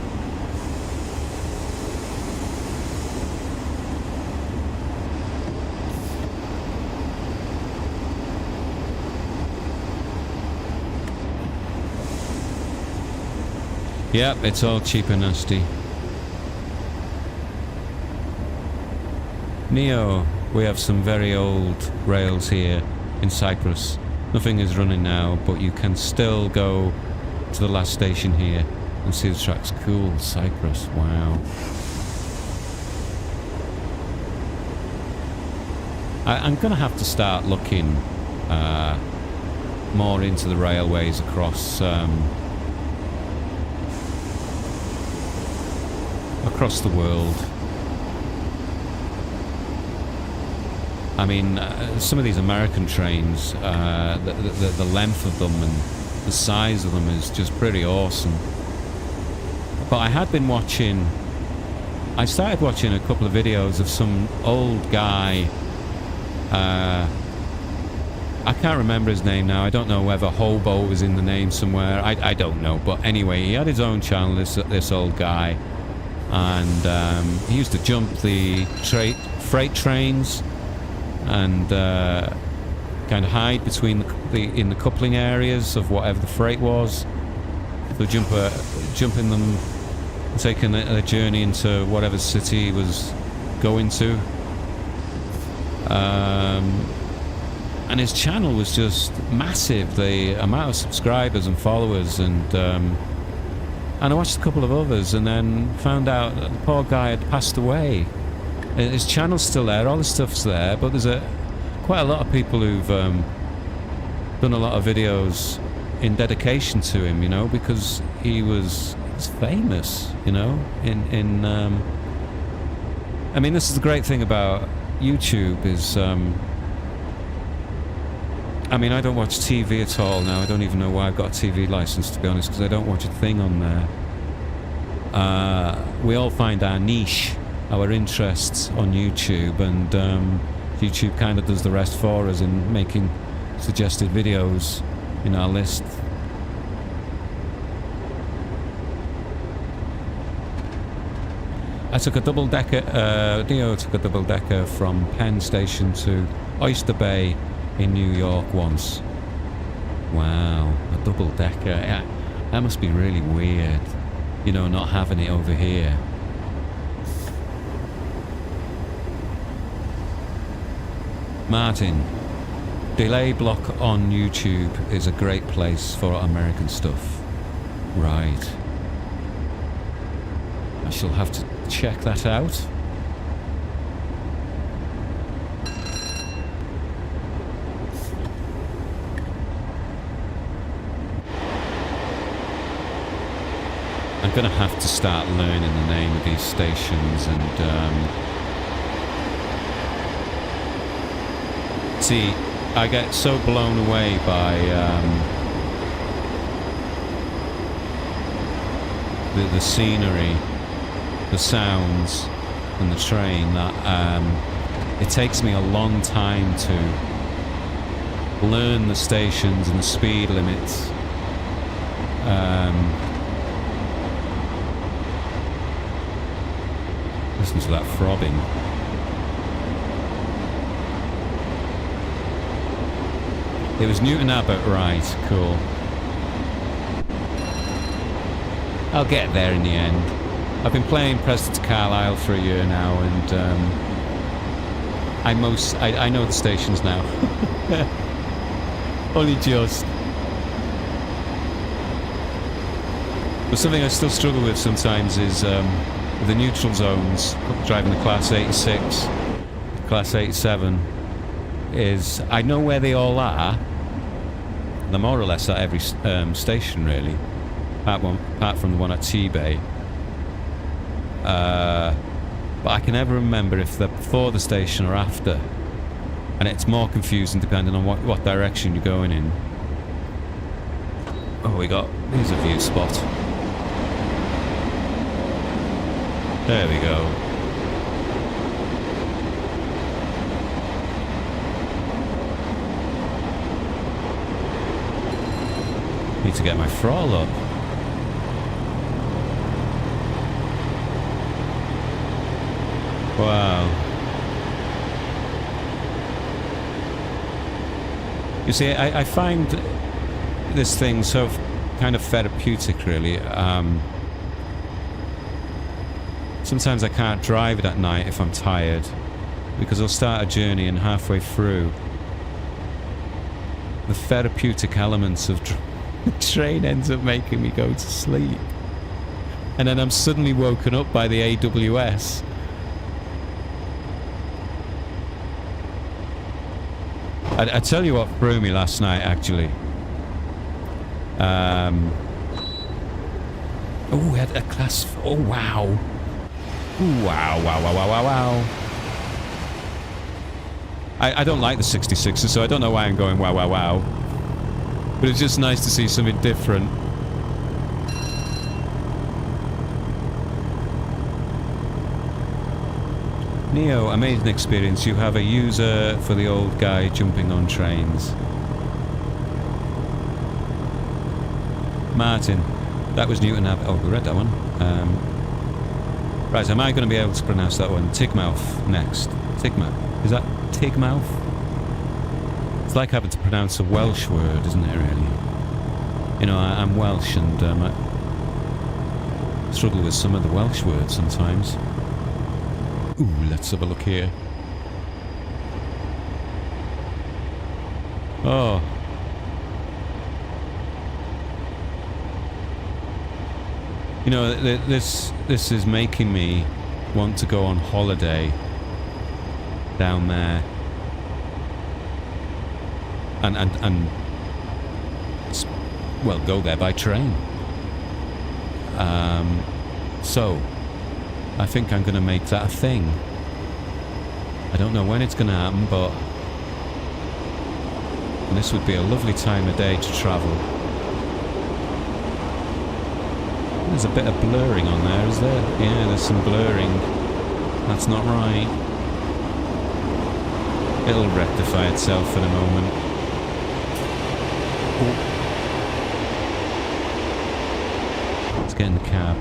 Yep, it's all cheap and nasty. Neo, we have some very old rails here in Cyprus. Nothing is running now, but you can still go to the last station here and see the tracks. Cool, Cyprus, wow. I'm going to have to start looking more into the railways across the world. I mean, some of these American trains, the length of them and the size of them is just pretty awesome. But I had been watching, I started watching a couple of videos of some old guy, I can't remember his name now. I don't know whether Hobo was in the name somewhere. I don't know. But anyway, he had his own channel, this old guy. And he used to jump the freight trains and kind of hide between in the coupling areas of whatever the freight was. So jump in them, taking a journey into whatever city he was going to. And his channel was just massive, the amount of subscribers and followers, and I watched a couple of others, and then found out that the poor guy had passed away. His channel's still there, all the stuff's there, but there's quite a lot of people who've done a lot of videos in dedication to him, you know, because he was famous, you know. I mean, this is the great thing about YouTube is, I mean, I don't watch TV at all now. I don't even know why I've got a TV license, to be honest, because I don't watch a thing on there. We all find our niche, our interests on YouTube, and YouTube kind of does the rest for us in making suggested videos in our list. I took a double-decker, Neo took a double-decker from Penn Station to Oyster Bay in New York once. Wow, a double-decker. Yeah, that must be really weird, you know, not having it over here. Martin, Delay Block on YouTube is a great place for American stuff. Right. I shall have to check that out. I'm going to have to start learning the name of these stations and see, I get so blown away by the scenery, the sounds and the train that it takes me a long time to learn the stations and the speed limits. Listen to that throbbing. It was Newton Abbot, right, cool. I'll get there in the end. I've been playing Preston to Carlisle for a year now, and I know the stations now. Only just. But something I still struggle with sometimes is the neutral zones, driving the Class 86, Class 87, is I know where they all are. They're more or less at every station, really, apart from the one at T-Bay. But I can never remember if they're before the station or after, and it's more confusing depending on what direction you're going in. Oh, here's a view spot. There we go. Need to get my throttle up. Wow. You see, I find this thing so kind of therapeutic, really. Sometimes I can't drive it at night if I'm tired, because I'll start a journey and halfway through, the therapeutic elements of the train ends up making me go to sleep. And then I'm suddenly woken up by the AWS. I tell you what threw me last night, actually. Oh, we had a class... Oh, wow. Ooh, wow, wow, wow, wow, wow, wow. I don't like the 66s, so I don't know why I'm going wow, wow, wow. But it's just nice to see something different. Neo, amazing experience. You have a user for the old guy jumping on trains. Martin, that was Newton Abbot. Oh, we read that one. Right, am I going to be able to pronounce that one? Teignmouth next. Teignmouth. Is that Teignmouth? It's like having to pronounce a Welsh word, isn't it, really? You know, I'm Welsh, and I struggle with some of the Welsh words sometimes. Ooh, let's have a look here. Oh. You know, this is making me want to go on holiday down there. And well, go there by train. So I think I'm going to make that a thing. I don't know when it's going to happen, but this would be a lovely time of day to travel. There's a bit of blurring on there, is there? Yeah, there's some blurring. That's not right. It'll rectify itself in a moment. Ooh. Let's get in the cab.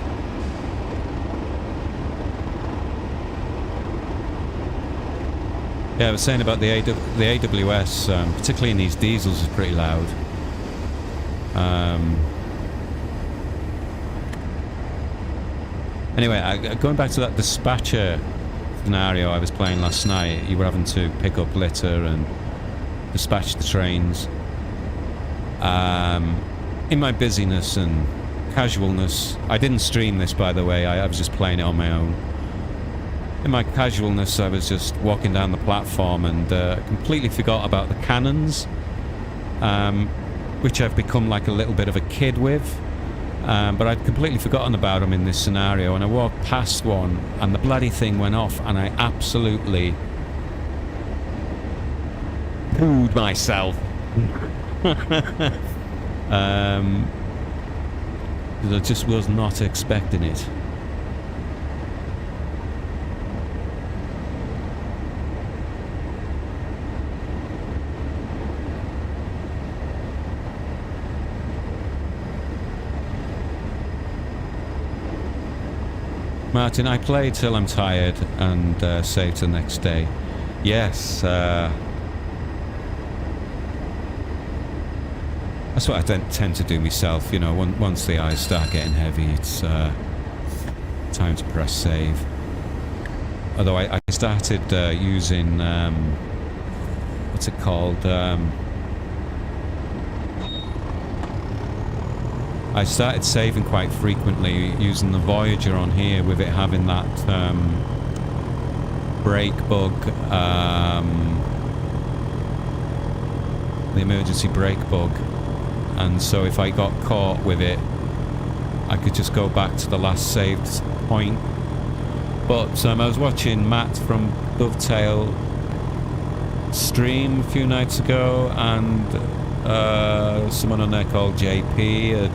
Yeah, I was saying about the AWS, particularly in these diesels, is pretty loud. Anyway, going back to that dispatcher scenario I was playing last night, you were having to pick up litter and dispatch the trains. In my busyness and casualness, I didn't stream this, by the way, I was just playing it on my own. In my casualness, I was just walking down the platform and completely forgot about the cannons, which I've become like a little bit of a kid with. But I'd completely forgotten about them in this scenario, and I walked past one and the bloody thing went off, and I absolutely pooed myself. I just was not expecting it. Martin, I play till I'm tired and save till the next day. Yes, that's what I tend to do myself, you know, once the eyes start getting heavy, it's time to press save. Although I started using, what's it called? I started saving quite frequently using the Voyager on here, with it having that brake bug, the emergency brake bug, and so if I got caught with it, I could just go back to the last saved point. But I was watching Matt from Dovetail stream a few nights ago, and someone on there called JP had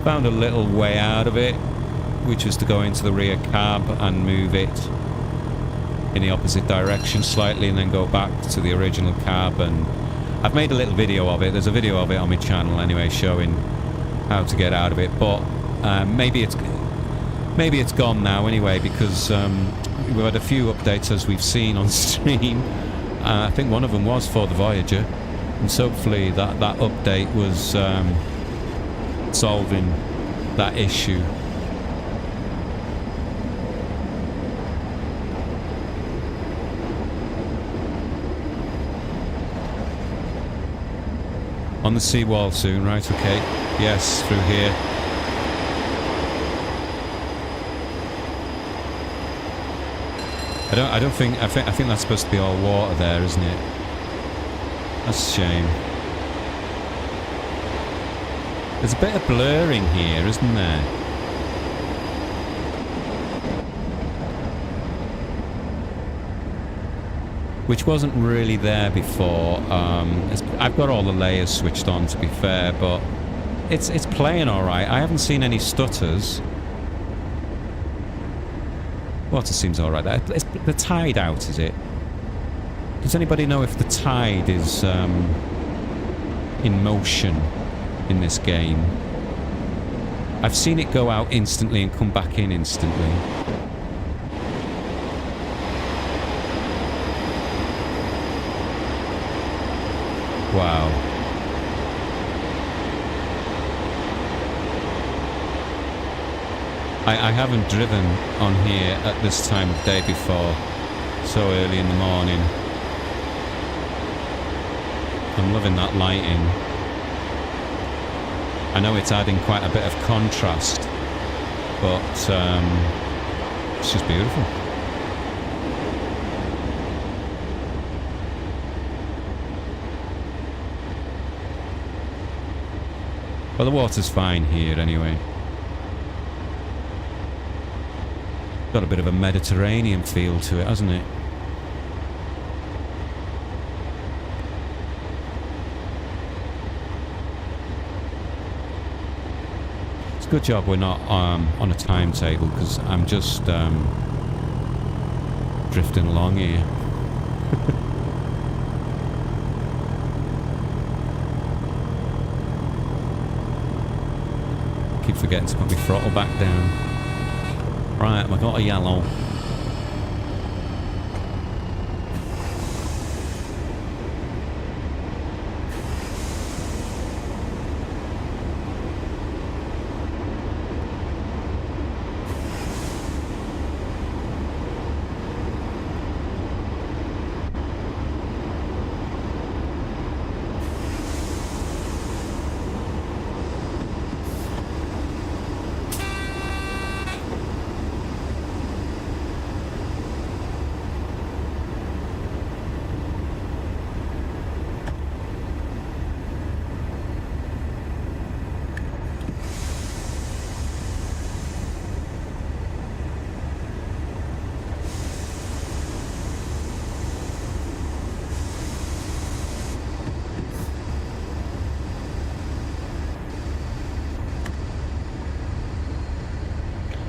found a little way out of it, which was to go into the rear cab and move it in the opposite direction slightly and then go back to the original cab. And I've made a little video of it. There's a video of it on my channel anyway, showing how to get out of it. But maybe it's gone now anyway, because we've had a few updates, as we've seen on stream. I think one of them was for the Voyager. And so hopefully that update was solving that issue. On the seawall soon, right? Okay. Yes, through here. I think that's supposed to be all water there, isn't it? That's a shame. There's a bit of blurring here, isn't there? Which wasn't really there before. I've got all the layers switched on, to be fair, but it's playing all right. I haven't seen any stutters. Water seems all right. It's the tide out, is it? Does anybody know if the tide is in motion in this game? I've seen it go out instantly and come back in instantly. Wow. I haven't driven on here at this time of day before, so early in the morning. I'm loving that lighting. I know it's adding quite a bit of contrast, but it's just beautiful. Well, the water's fine here anyway. Got a bit of a Mediterranean feel to it, hasn't it? It's a good job we're not on a timetable, because I'm just drifting along here. keep forgetting to put my throttle back down. Right, I got a yellow.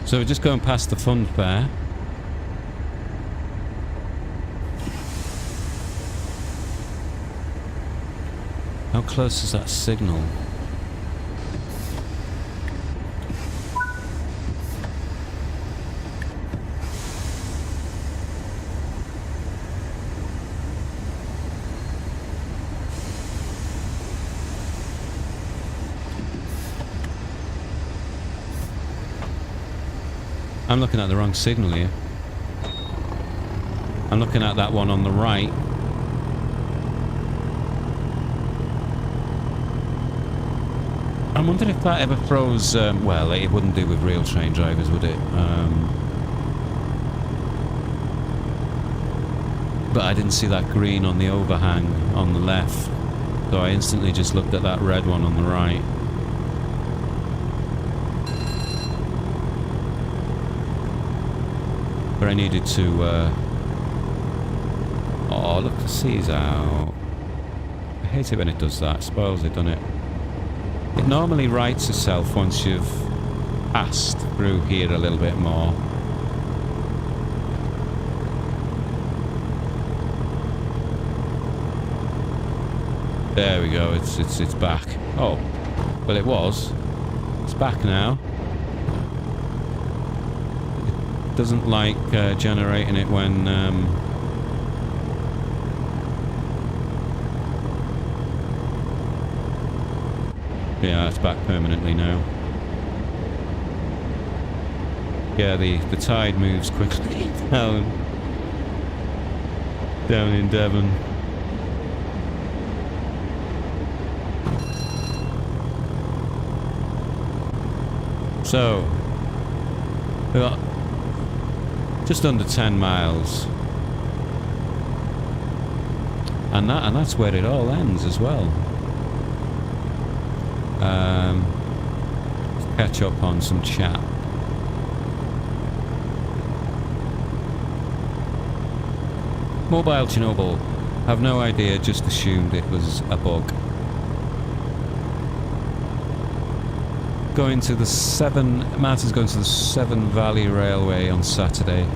So we're just going past the fun fair. How close is that signal? I'm looking at the wrong signal here. I'm looking at that one on the right. I'm wondering if that ever throws... well, it wouldn't do with real train drivers, would it? But I didn't see that green on the overhang on the left. So I instantly just looked at that red one on the right. But I needed to... oh, look, the sea's out. I hate it when it does that. Spoils it, doesn't it? It normally rights itself once you've passed through here a little bit more. There we go. It's back. Oh, well, it was. It's back now. Doesn't like generating it when yeah, it's back permanently now. Yeah, the tide moves quickly down in Devon. So we got just under 10 miles, and that's where it all ends as well. Let's catch up on some chat. Mobile Chernobyl, have no idea, just assumed it was a bug. Going to the Martin's going to the Severn Valley Railway on Saturday.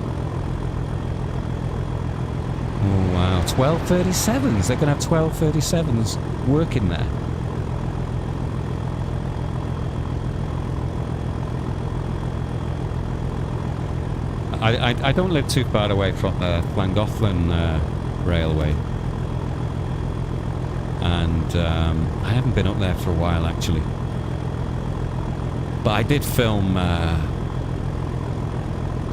Oh wow, 1237s. They're going to have 1237s working there. I don't live too far away from the Llangollen Railway. And I haven't been up there for a while actually. But I did film,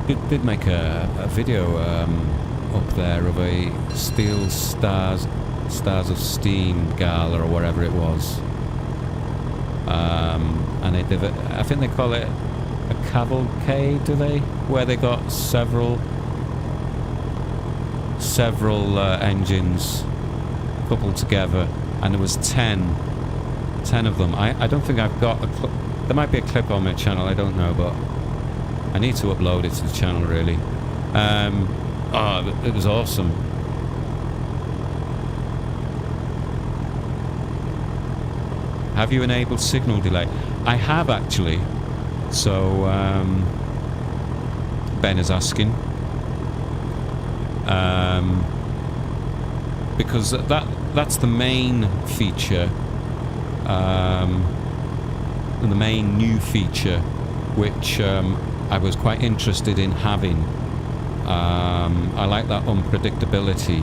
did make a video up there of a Steel Stars of Steam gala or whatever it was. And they did it, I think they call it a cavalcade, do they? Where they got several engines coupled together, and there was 10 of them. I don't think I've got a there might be a clip on my channel, I don't know, but I need to upload it to the channel really. Oh, it was awesome. Have you enabled signal delay? I have actually. So Ben is asking, because that's the main feature. the main new feature, which I was quite interested in having. I like that unpredictability,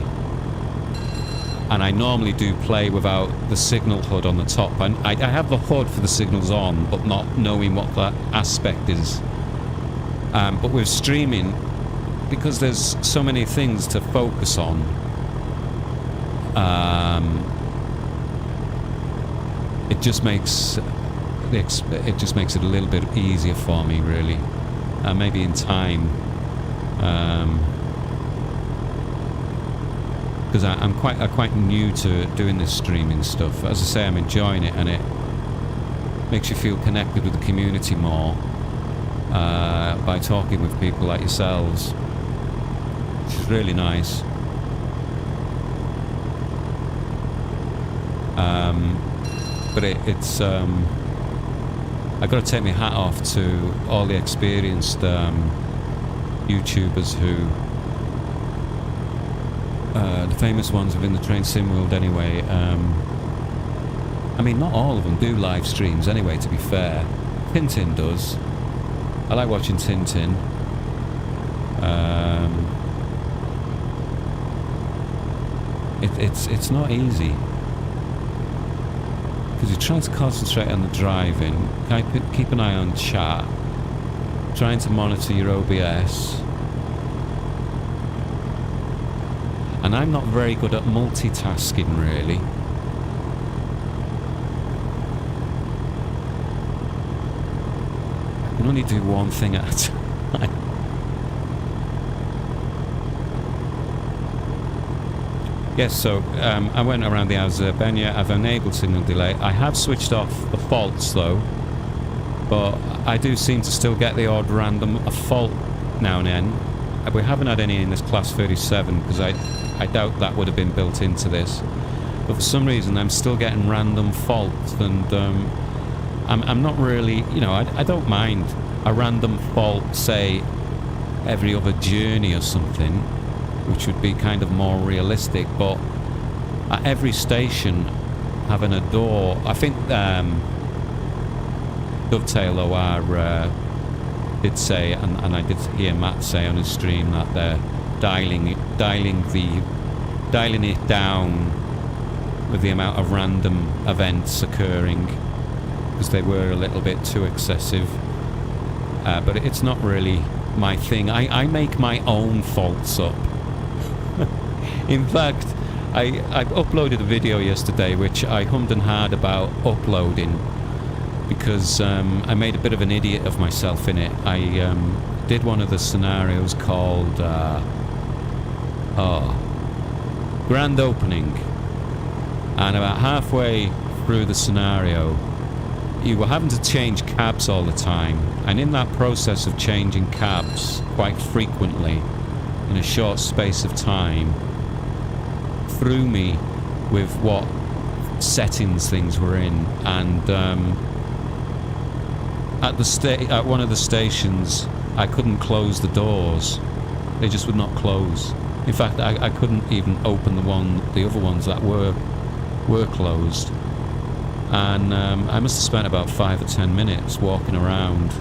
and I normally do play without the signal HUD on the top. I have the HUD for the signals on, but not knowing what that aspect is. But with streaming, because there's so many things to focus on, it just makes it a little bit easier for me, really. Maybe in time, because I'm quite new to doing this streaming stuff. As I say, I'm enjoying it, and it makes you feel connected with the community more by talking with people like yourselves, which is really nice. But it's I got to take my hat off to all the experienced YouTubers who, the famous ones within the train sim world anyway. I mean, not all of them do live streams anyway, to be fair. Paignton does. I like watching Tintin. It's not easy, because you're trying to concentrate on the driving, keep an eye on chat, trying to monitor your OBS, and I'm not very good at multitasking, really. I can only do one thing at a time. Yes, so I went around the Benya. I've enabled signal delay. I have switched off the faults though, but I do seem to still get the odd random fault now and then. We haven't had any in this Class 37 because I doubt that would have been built into this. But for some reason I'm still getting random faults, and I'm not really, you know, I don't mind a random fault, say every other journey or something, which would be kind of more realistic, but at every station having a door, I think Dovetail OR did say, and I did hear Matt say on his stream, that they're dialing it down with the amount of random events occurring, because they were a little bit too excessive. But it's not really my thing. I make my own faults up. In fact, I uploaded a video yesterday which I hummed and hawed about uploading, because I made a bit of an idiot of myself in it. I did one of the scenarios called Grand Opening, and about halfway through the scenario you were having to change cabs all the time, and in that process of changing cabs quite frequently in a short space of time, threw me with what settings things were in. And at one of the stations I couldn't close the doors. They just would not close. In fact, I couldn't even open the other ones that were closed. And I must have spent about 5 or 10 minutes walking around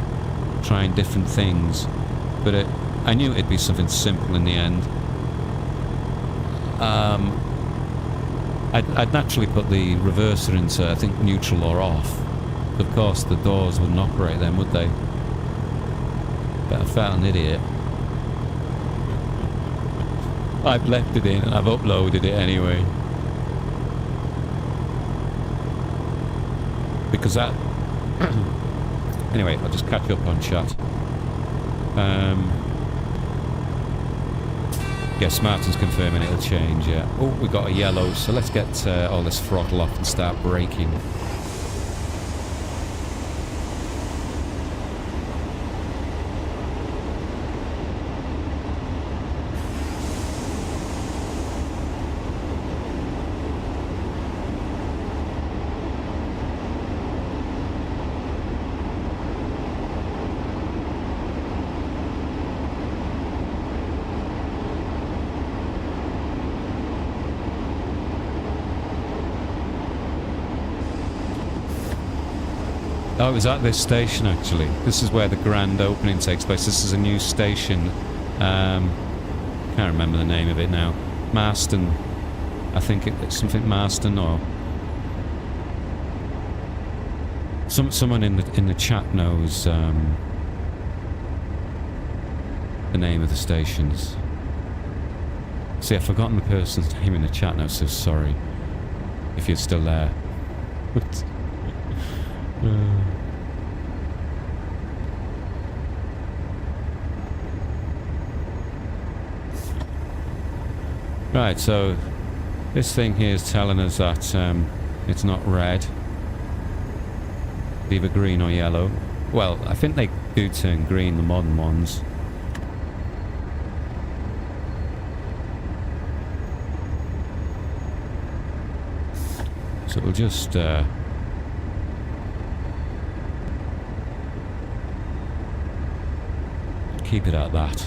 trying different things, but I knew it'd be something simple in the end. I'd naturally put the reverser into, I think, neutral or off. Of course the doors wouldn't operate then, would they? But I felt an idiot. I've left it in and I've uploaded it anyway, because that anyway, I'll just catch up on chat. Yes, Martin's confirming it'll change, yeah. Oh, we got a yellow, so let's get all this throttle off and start braking. Oh, it was at this station actually. This is where the grand opening takes place. This is a new station. Can't remember the name of it now. Marston. I think it's something Marston or someone in the chat knows the name of the stations. See, I've forgotten the person's name in the chat now, so sorry if you're still there. Right, so this thing here is telling us that it's not red, either green or yellow. Well, I think they do turn green, the modern ones. So we'll just keep it at that.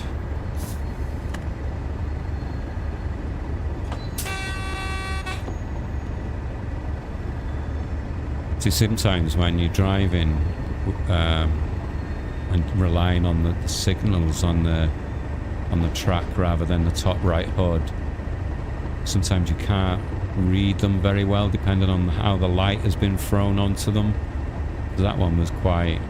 See, sometimes when you're driving and relying on the signals on the track rather than the top right HUD, sometimes you can't read them very well depending on how the light has been thrown onto them. That one was quite...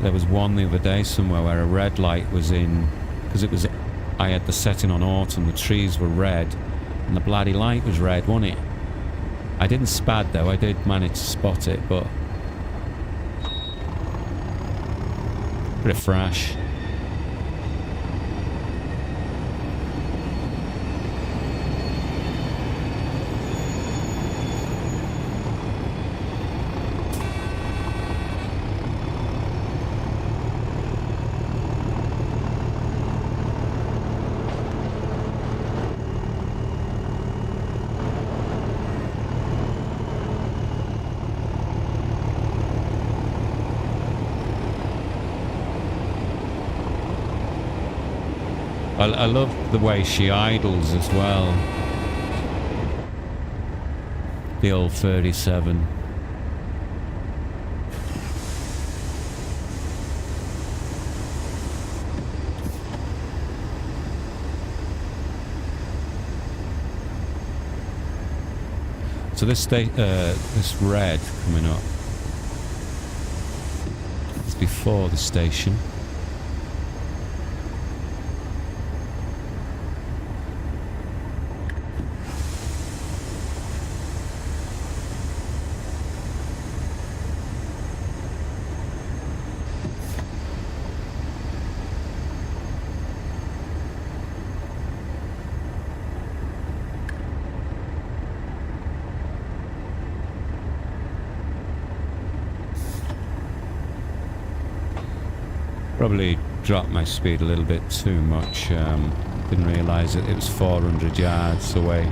There was one the other day somewhere where a red light was in, because it was... I had the setting on autumn, the trees were red, and the bloody light was red, wasn't it? I didn't spad though, I did manage to spot it, but... Bit of thrash. I love the way she idles as well. The old 37. So this red coming up, it's before the station. Probably dropped my speed a little bit too much. Didn't realise it was 400 yards away.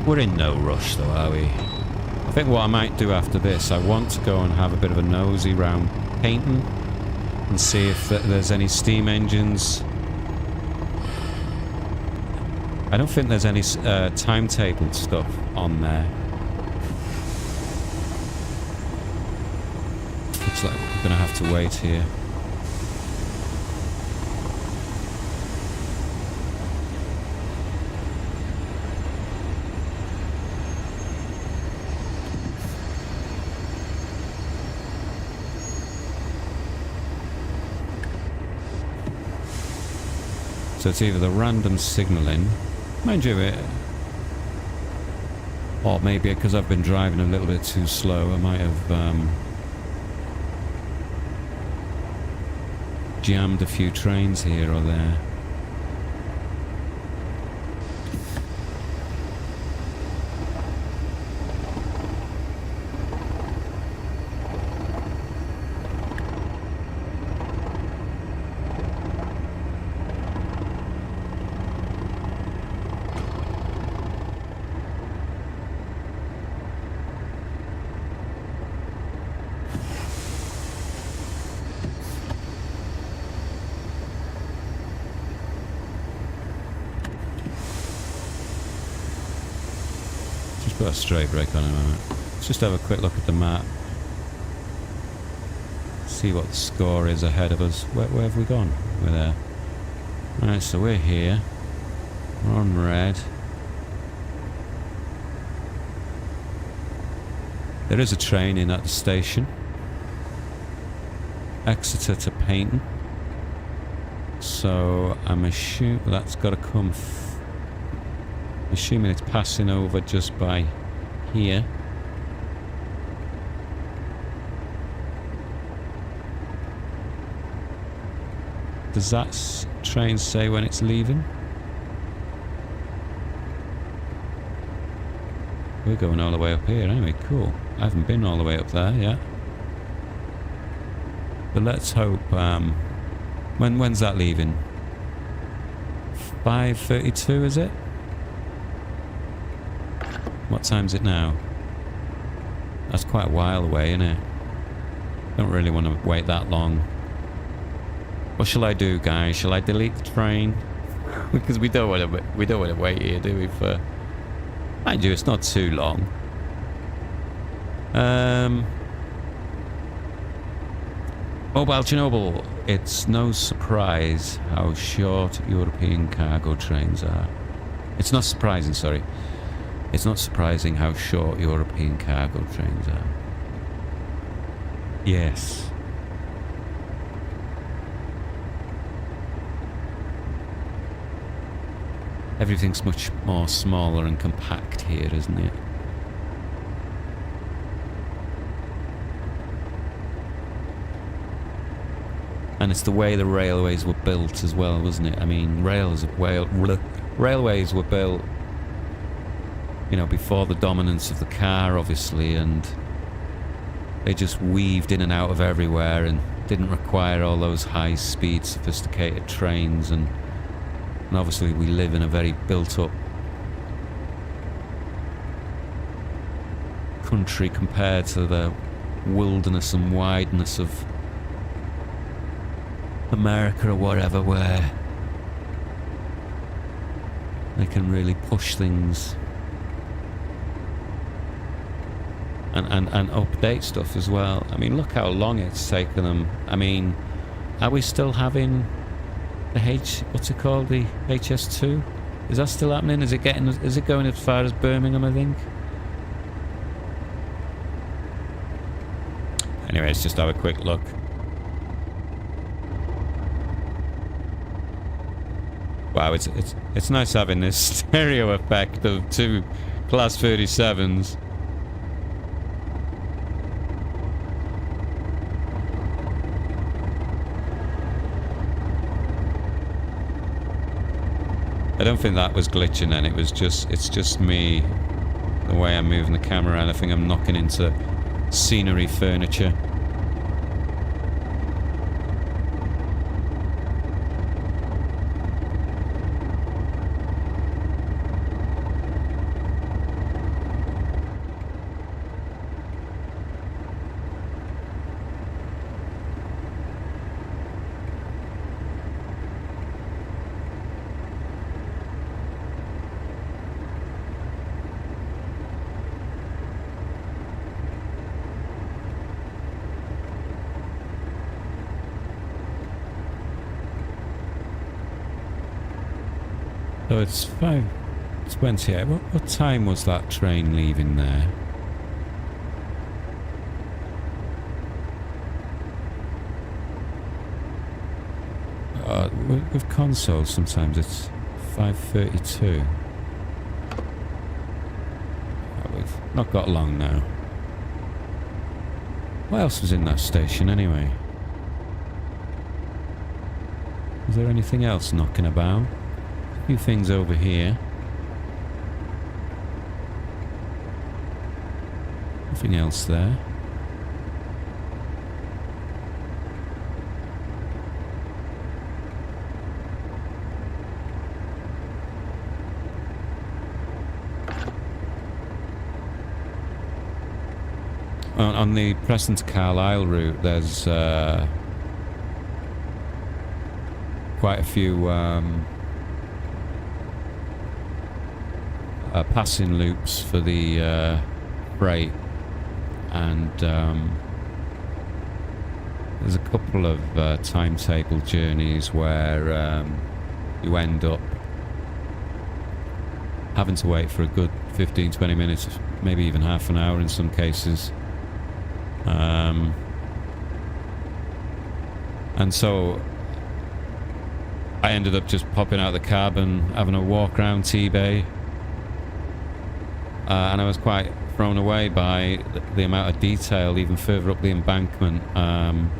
We're in no rush though, are we? I think what I might do after this, I want to go and have a bit of a nosy round Paignton and see if there's any steam engines. I don't think there's any timetabled stuff on there. Looks like we're gonna have to wait here. So it's either the random signalling, mind you, or maybe because I've been driving a little bit too slow, I might have jammed a few trains here or there. put a straight brake on in a moment. Let's just have a quick look at the map. See what the score is ahead of us. Where have we gone? We're there. Right, so we're here. We're on red. There is a train in at the station. Exeter to Paignton. So I'm assuming that's got to come. Assuming it's passing over just by here. Does that train say when it's leaving? We're going all the way up here anyway, cool. I haven't been all the way up there yet. But let's hope, when's that leaving? 5:32 is it? What time's it now? That's quite a while away, isn't it? Don't really want to wait that long. What shall I do, guys? Shall I delete the train? Because we don't want to wait here, do we? For mind you, it's not too long. Mobile Chernobyl. It's no surprise how short European cargo trains are. It's not surprising, sorry. It's not surprising how short European cargo trains are. Yes. Everything's much more smaller and compact here, isn't it? And it's the way the railways were built as well, wasn't it? I mean, railways were built, you know, before the dominance of the car, obviously, and they just weaved in and out of everywhere and didn't require all those high-speed, sophisticated trains. And obviously we live in a very built-up country compared to the wilderness and wideness of America or whatever, where they can really push things and update stuff as well. I mean, look how long it's taken them. I mean, are we still having the what's it called, the HS2? Is that still happening? Is it going as far as Birmingham, I think? Anyway, let's just have a quick look. Wow, it's nice having this stereo effect of two Class 37s. I don't think that was glitching then, it's just me, the way I'm moving the camera around. I think I'm knocking into scenery furniture. So it's 5:28. What time was that train leaving there? With consoles sometimes it's 5:32. We've not got long now. What else was in that station anyway? Is there anything else knocking about? A few things over here. Nothing else there. On the Preston to Carlisle route, there's quite a few passing loops for the freight, and there's a couple of timetable journeys where you end up having to wait for a good 15-20 minutes, maybe even half an hour in some cases. And so I ended up just popping out the cab and having a walk around T-Bay, and I was quite thrown away by the amount of detail even further up the embankment.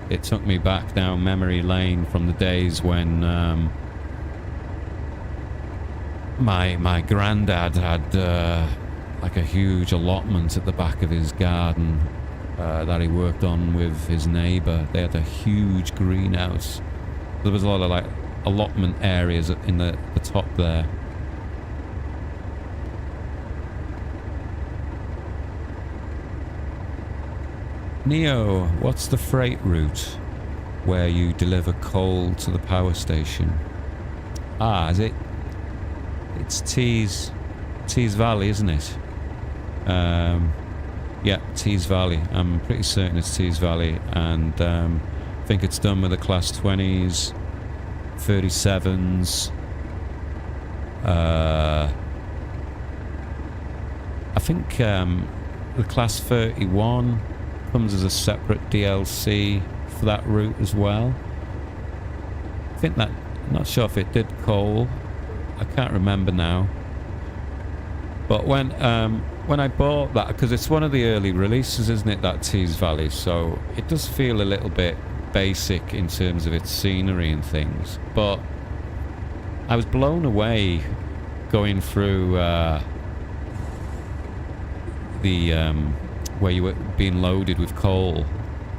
It took me back down memory lane from the days when my granddad had like a huge allotment at the back of his garden that he worked on with his neighbour. They had a huge greenhouse. There was a lot of like allotment areas in the top there. Neo, what's the freight route where you deliver coal to the power station? Ah, is it? It's Tees Valley, isn't it? Yeah, Tees Valley. I'm pretty certain it's Tees Valley, and I think it's done with the Class 20s, 37s. I think the Class 31 comes as a separate DLC for that route as well. I think that, I'm not sure if it did coal. I can't remember now. But when I bought that, because it's one of the early releases, isn't it, that Tees Valley, so it does feel a little bit basic in terms of its scenery and things, but I was blown away going through where you were being loaded with coal.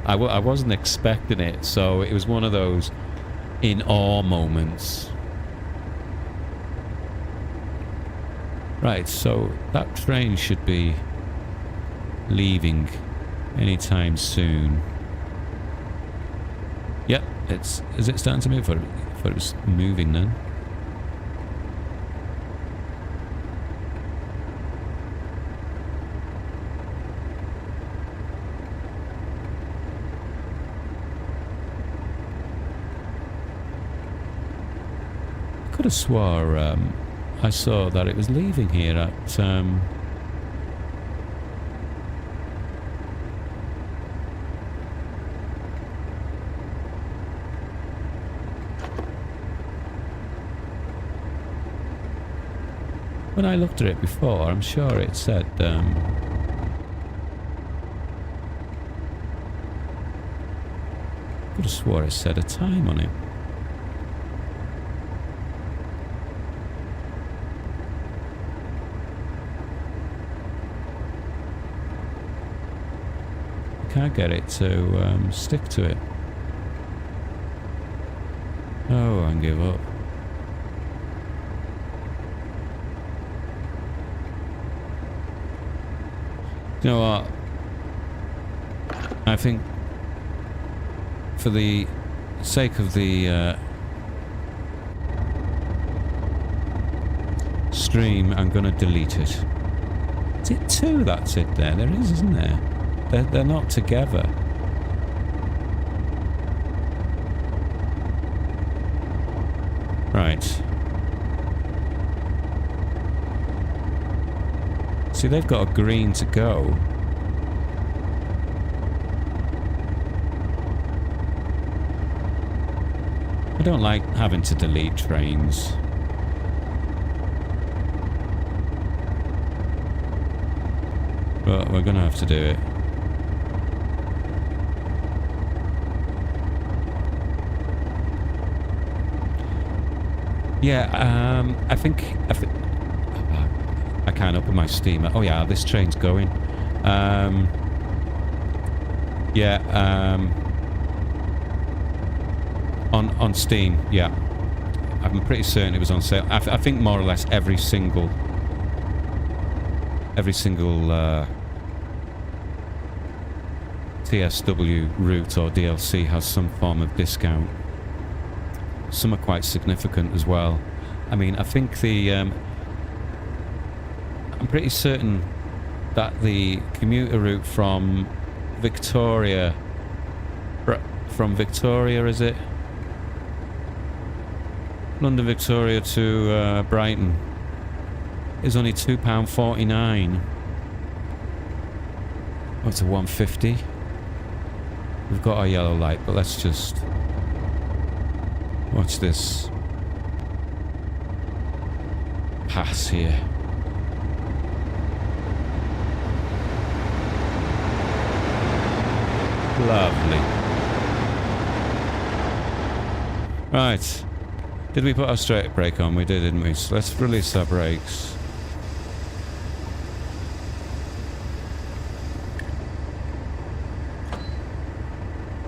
I wasn't expecting it, so it was one of those in awe moments. Right, so that train should be leaving anytime soon. Yep, is it starting to move? I thought it was moving then. I could have swore I saw that it was leaving here at when I looked at it before, I'm sure it said could have swore it said a time on it. Can't get it to stick to it. Oh, I can give up. You know what? I think for the sake of the stream, I'm going to delete it. Is it two that's it there? There is, isn't there? They're not together. Right. See, they've got a green to go. I don't like having to delete trains. But we're going to have to do it. Yeah, I think I can't open my Steam. Oh yeah, this train's going. Yeah, on Steam. Yeah, I'm pretty certain it was on sale. I think more or less every single TSW route or DLC has some form of discount. Some are quite significant as well. I mean, I think the I'm pretty certain that the commuter route from Victoria, is it? London Victoria to Brighton is only £2.49. Oh, it's a 150. We've got our yellow light, but let's just watch this pass here. Lovely. Right. Did we put our straight brake on? We did, didn't we? So let's release our brakes.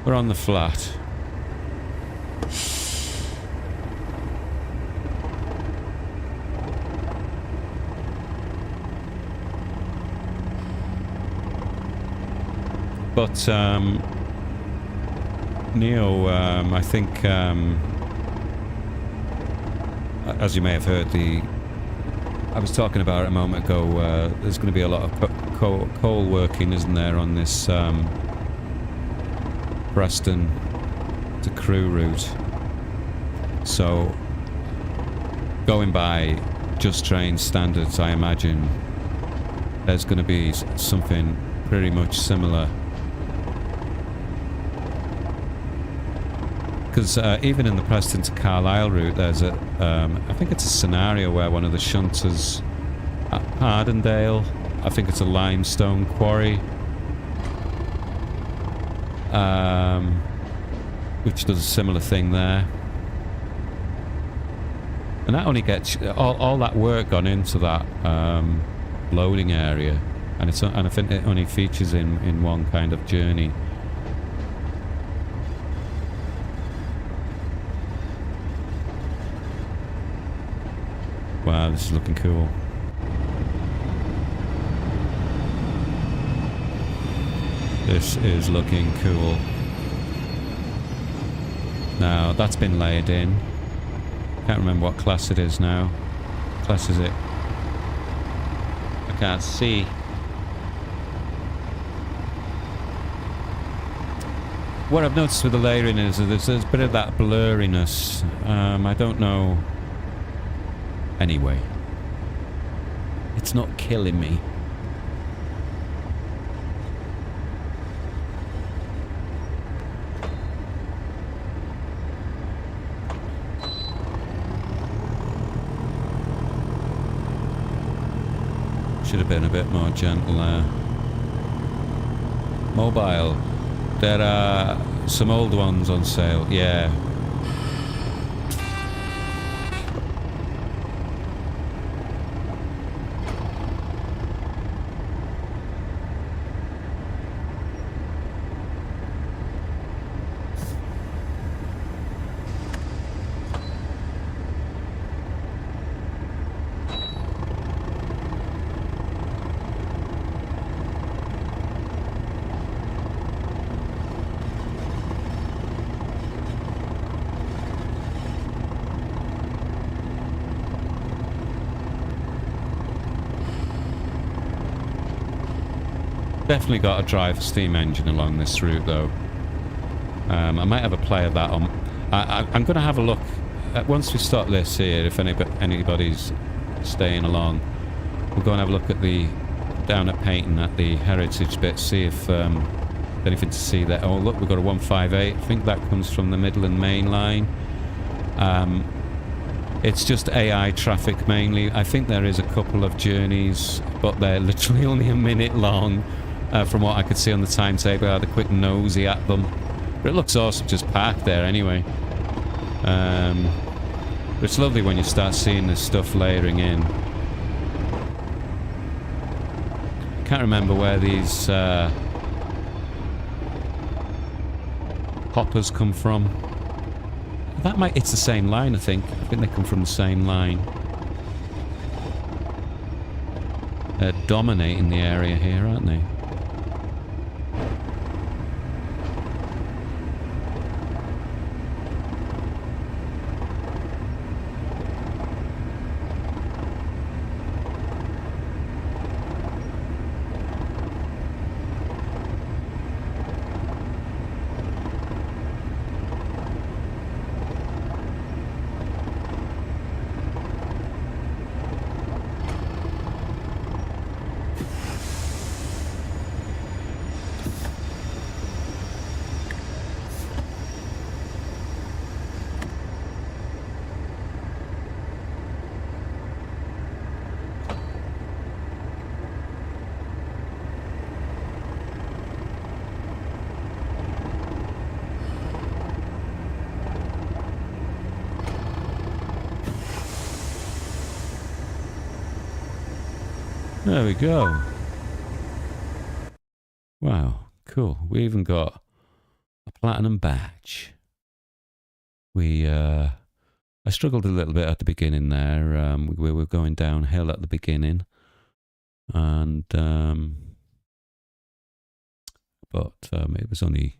We're on the flat. But Neo, I think, as you may have heard, I was talking about it a moment ago. There's going to be a lot of coal working, isn't there, on this Preston to Crewe route. So, going by Just Train standards, I imagine there's going to be something pretty much similar. Because even in the Preston to Carlisle route, there's I think it's a scenario where one of the shunters at Ardendale, I think it's a limestone quarry, which does a similar thing there. And that only gets all that work gone into that loading area, and I think it only features in one kind of journey. Wow, this is looking cool. This is looking cool. Now, that's been laid in. Can't remember what class it is now. What class is it? I can't see. What I've noticed with the layering is that there's a bit of that blurriness. I don't know. Anyway, it's not killing me. Should have been a bit more gentle there. Mobile. There are some old ones on sale, yeah. Definitely got to drive a steam engine along this route though. I might have a play of that on. I'm going to have a look once we stop this here. If anybody's staying along, we'll go and have a look at down at Paignton at the heritage bit. See if anything to see there. Oh look, we've got a 158. I think that comes from the Midland Main Line. It's just AI traffic mainly. I think there is a couple of journeys, but they're literally only a minute long. From what I could see on the timetable, I had a quick nosy at them. But it looks awesome just parked there anyway. But it's lovely when you start seeing this stuff layering in. Can't remember where these hoppers come from. It's the same line, I think. I think they come from the same line. They're dominating the area here, aren't they? There we go. Wow, cool. We even got a platinum badge. I struggled a little bit at the beginning there. We were going downhill at the beginning. And, but it was only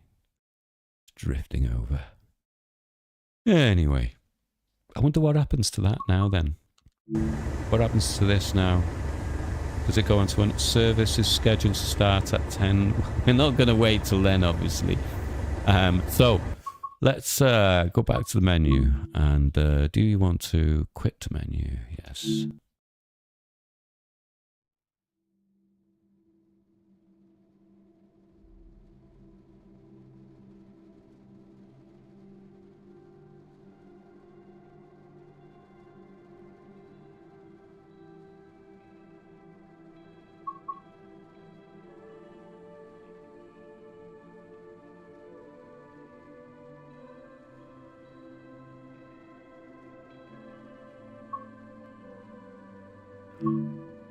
drifting over. Anyway, I wonder what happens to that now then. What happens to this now? Does it go on to a service is scheduled to start at 10? We're not going to wait till then, obviously. So, let's go back to the menu. And do you want to quit the menu? Yes.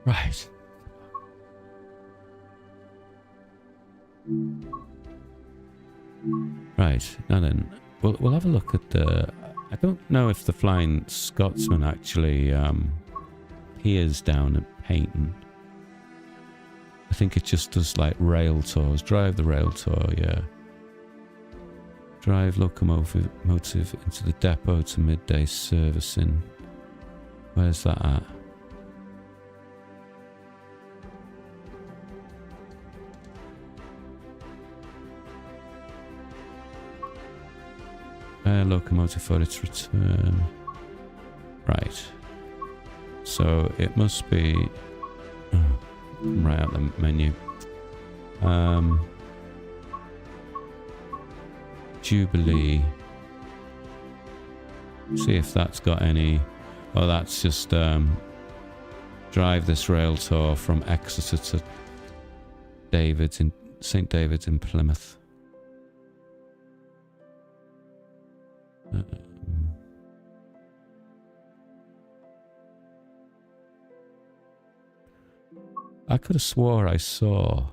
Right. Right, now then, we'll have a look at the... I don't know if the Flying Scotsman actually appears down at Paignton. I think it just does like rail tours. Drive the rail tour, yeah. Drive locomotive into the depot to midday servicing. Where's that at? Locomotive for its return. Right. So it must be right out the menu. Jubilee. See if that's got any. Oh, that's just drive this rail tour from Exeter to Davids in St Davids in Plymouth. I could have swore I saw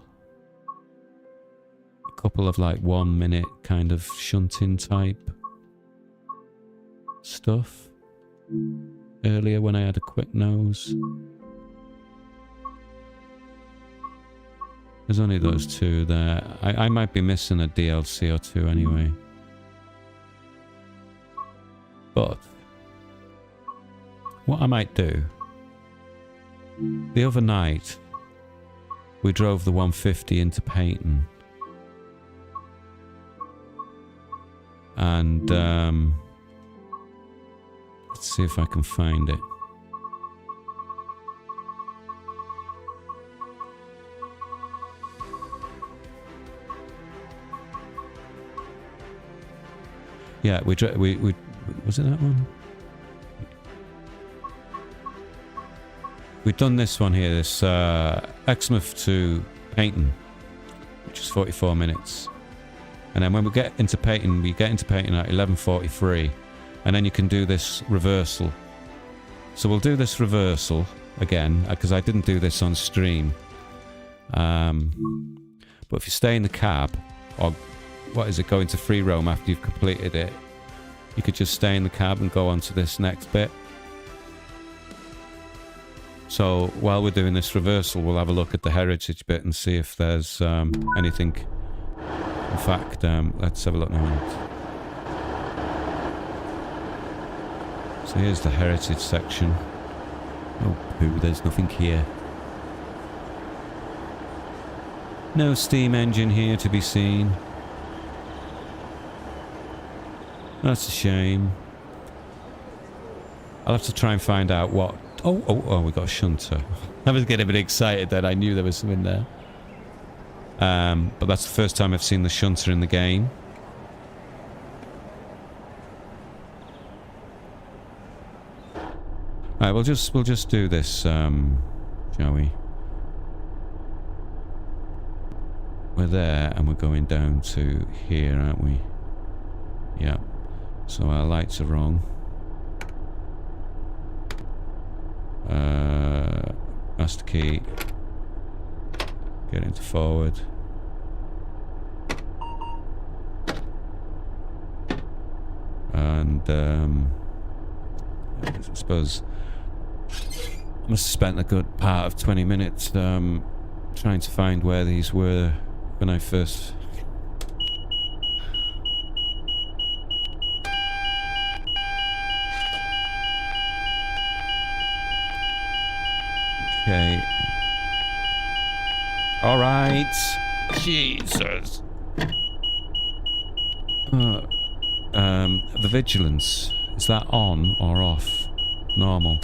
a couple of like 1 minute kind of shunting type stuff earlier when I had a quick nose. There's only those two there. I might be missing a DLC or two anyway. But what I might do, the other night we drove the 150 into Paignton, and let's see if I can find it. Yeah, we was it that one? We've done this one here, this Exmouth to Paignton, which is 44 minutes. And then when we get into Paignton, we get into Paignton at 11:43, and then you can do this reversal. So we'll do this reversal again, because I didn't do this on stream. But if you stay in the cab, or what is it, go into free roam after you've completed it, you could just stay in the cab and go on to this next bit. So while we're doing this reversal, we'll have a look at the heritage bit and see if there's anything. In fact, let's have a look now. So here's the heritage section. Oh poo, there's nothing here. No steam engine here to be seen. That's a shame. I'll have to try and find out what... Oh, we got a shunter. I was getting a bit excited that I knew there was something there. But that's the first time I've seen the shunter in the game. Right, we'll just do this, shall we? We're there and we're going down to here, aren't we? Yeah. So our lights are wrong. Master key. Get into forward. And I suppose I must have spent a good part of 20 minutes trying to find where these were when I first... Okay. Alright. Jesus. The vigilance, is that on or off? Normal.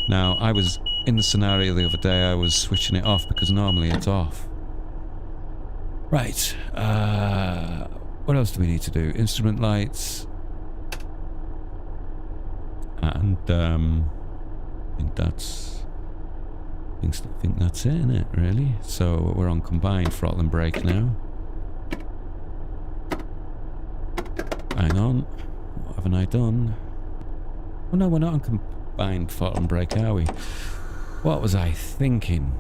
Now, I was in the scenario the other day, I was switching it off because normally it's off. Right. What else do we need to do? Instrument lights. And, I think that's... I think that's it, isn't it, really? So we're on combined throttle and brake now. Hang on. What haven't I done? Oh no, we're not on combined throttle and brake, are we? What was I thinking?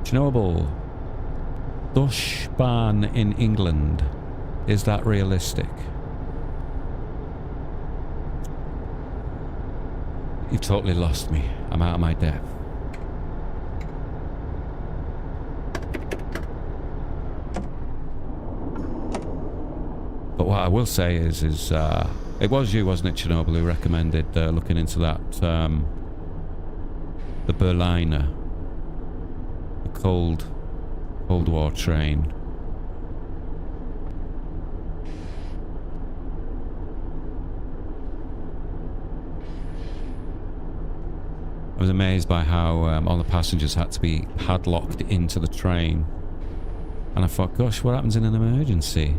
Chernobyl. Dushban in England. Is that realistic? You've totally lost me. I'm out of my depth. But what I will say is it was you, wasn't it, Chernobyl, who recommended looking into that, the Berliner, the Cold War train. I was amazed by how all the passengers had to be padlocked into the train. And I thought, gosh, what happens in an emergency?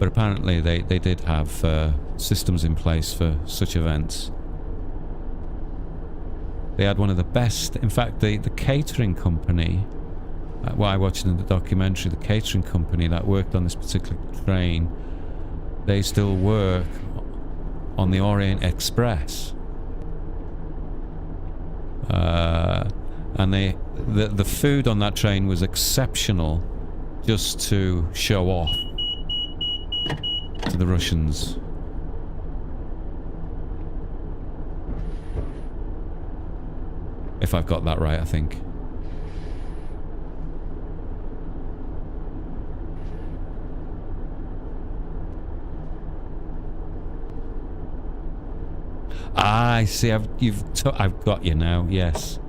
But apparently they did have systems in place for such events. They had one of the best, in fact, the catering company, what I watched in the documentary, the catering company that worked on this particular train, they still work on the Orient Express. And the food on that train was exceptional, just to show off to the Russians. If I've got that right, I think. Ah, I see. I've got you now. Yes.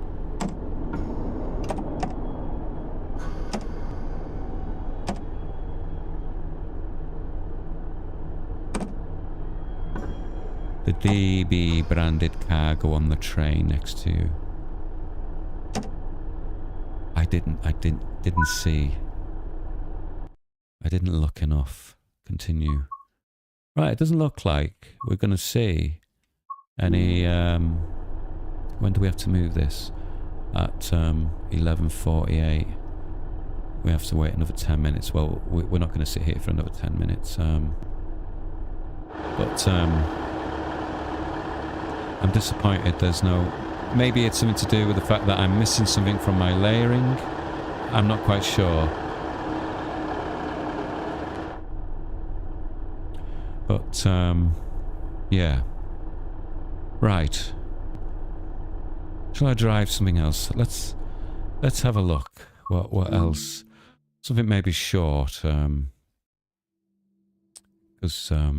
The DB branded cargo on the train next to you. I didn't see. I didn't look enough. Continue. Right, it doesn't look like we're going to see any... when do we have to move this? At 11:48. We have to wait another 10 minutes. Well, we're not going to sit here for another 10 minutes. I'm disappointed there's no... Maybe it's something to do with the fact that I'm missing something from my layering. I'm not quite sure. But, yeah. Right. Shall I drive something else? Let's have a look. What else? Something maybe short. Because, I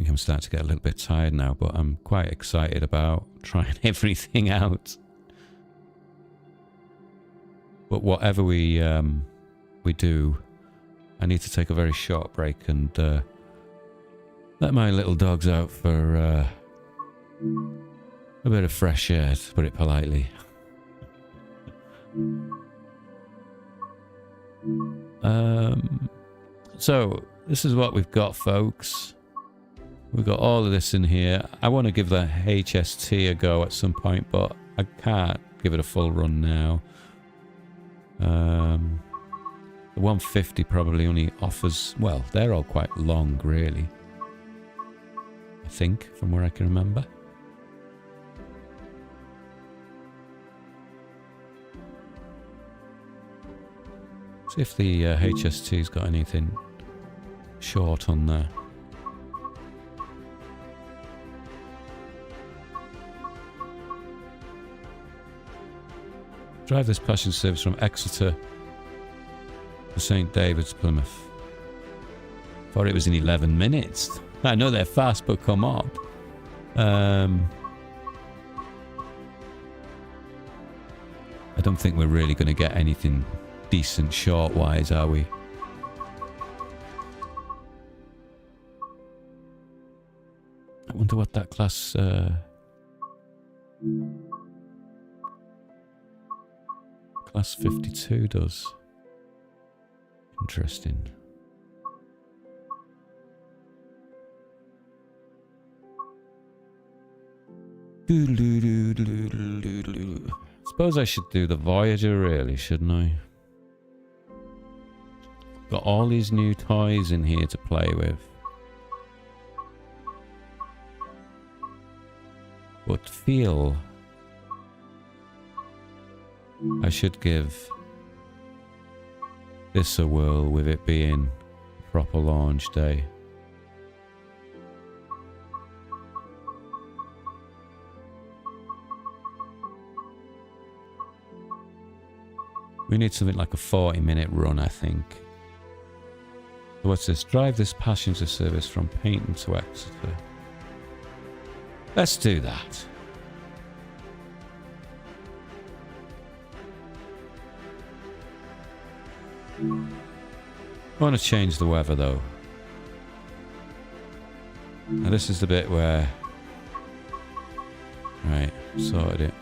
think I'm starting to get a little bit tired now, but I'm quite excited about trying everything out. But whatever we do, I need to take a very short break and let my little dogs out for a bit of fresh air, to put it politely. So this is what we've got, folks. We've got all of this in here. I want to give the HST a go at some point, but I can't give it a full run now. The 150 probably only offers... Well, they're all quite long, really. I think, from where I can remember. See if the HST's got anything short on there. Drive this passenger service from Exeter to St Davids, Plymouth. Thought it was in 11 minutes. I know they're fast, but come on. I don't think we're really going to get anything decent short-wise, are we? I wonder what that class... Class 52 does. Interesting. Suppose I should do the Voyager, really, shouldn't I? Got all these new toys in here to play with. But feel I should give this a whirl, with it being a proper launch day. We need something like a 40-minute run, I think. So what's this? Drive this passenger service from Paignton to Exeter. Let's do that. I want to change the weather though. Now this is the bit where... Right, sorted it.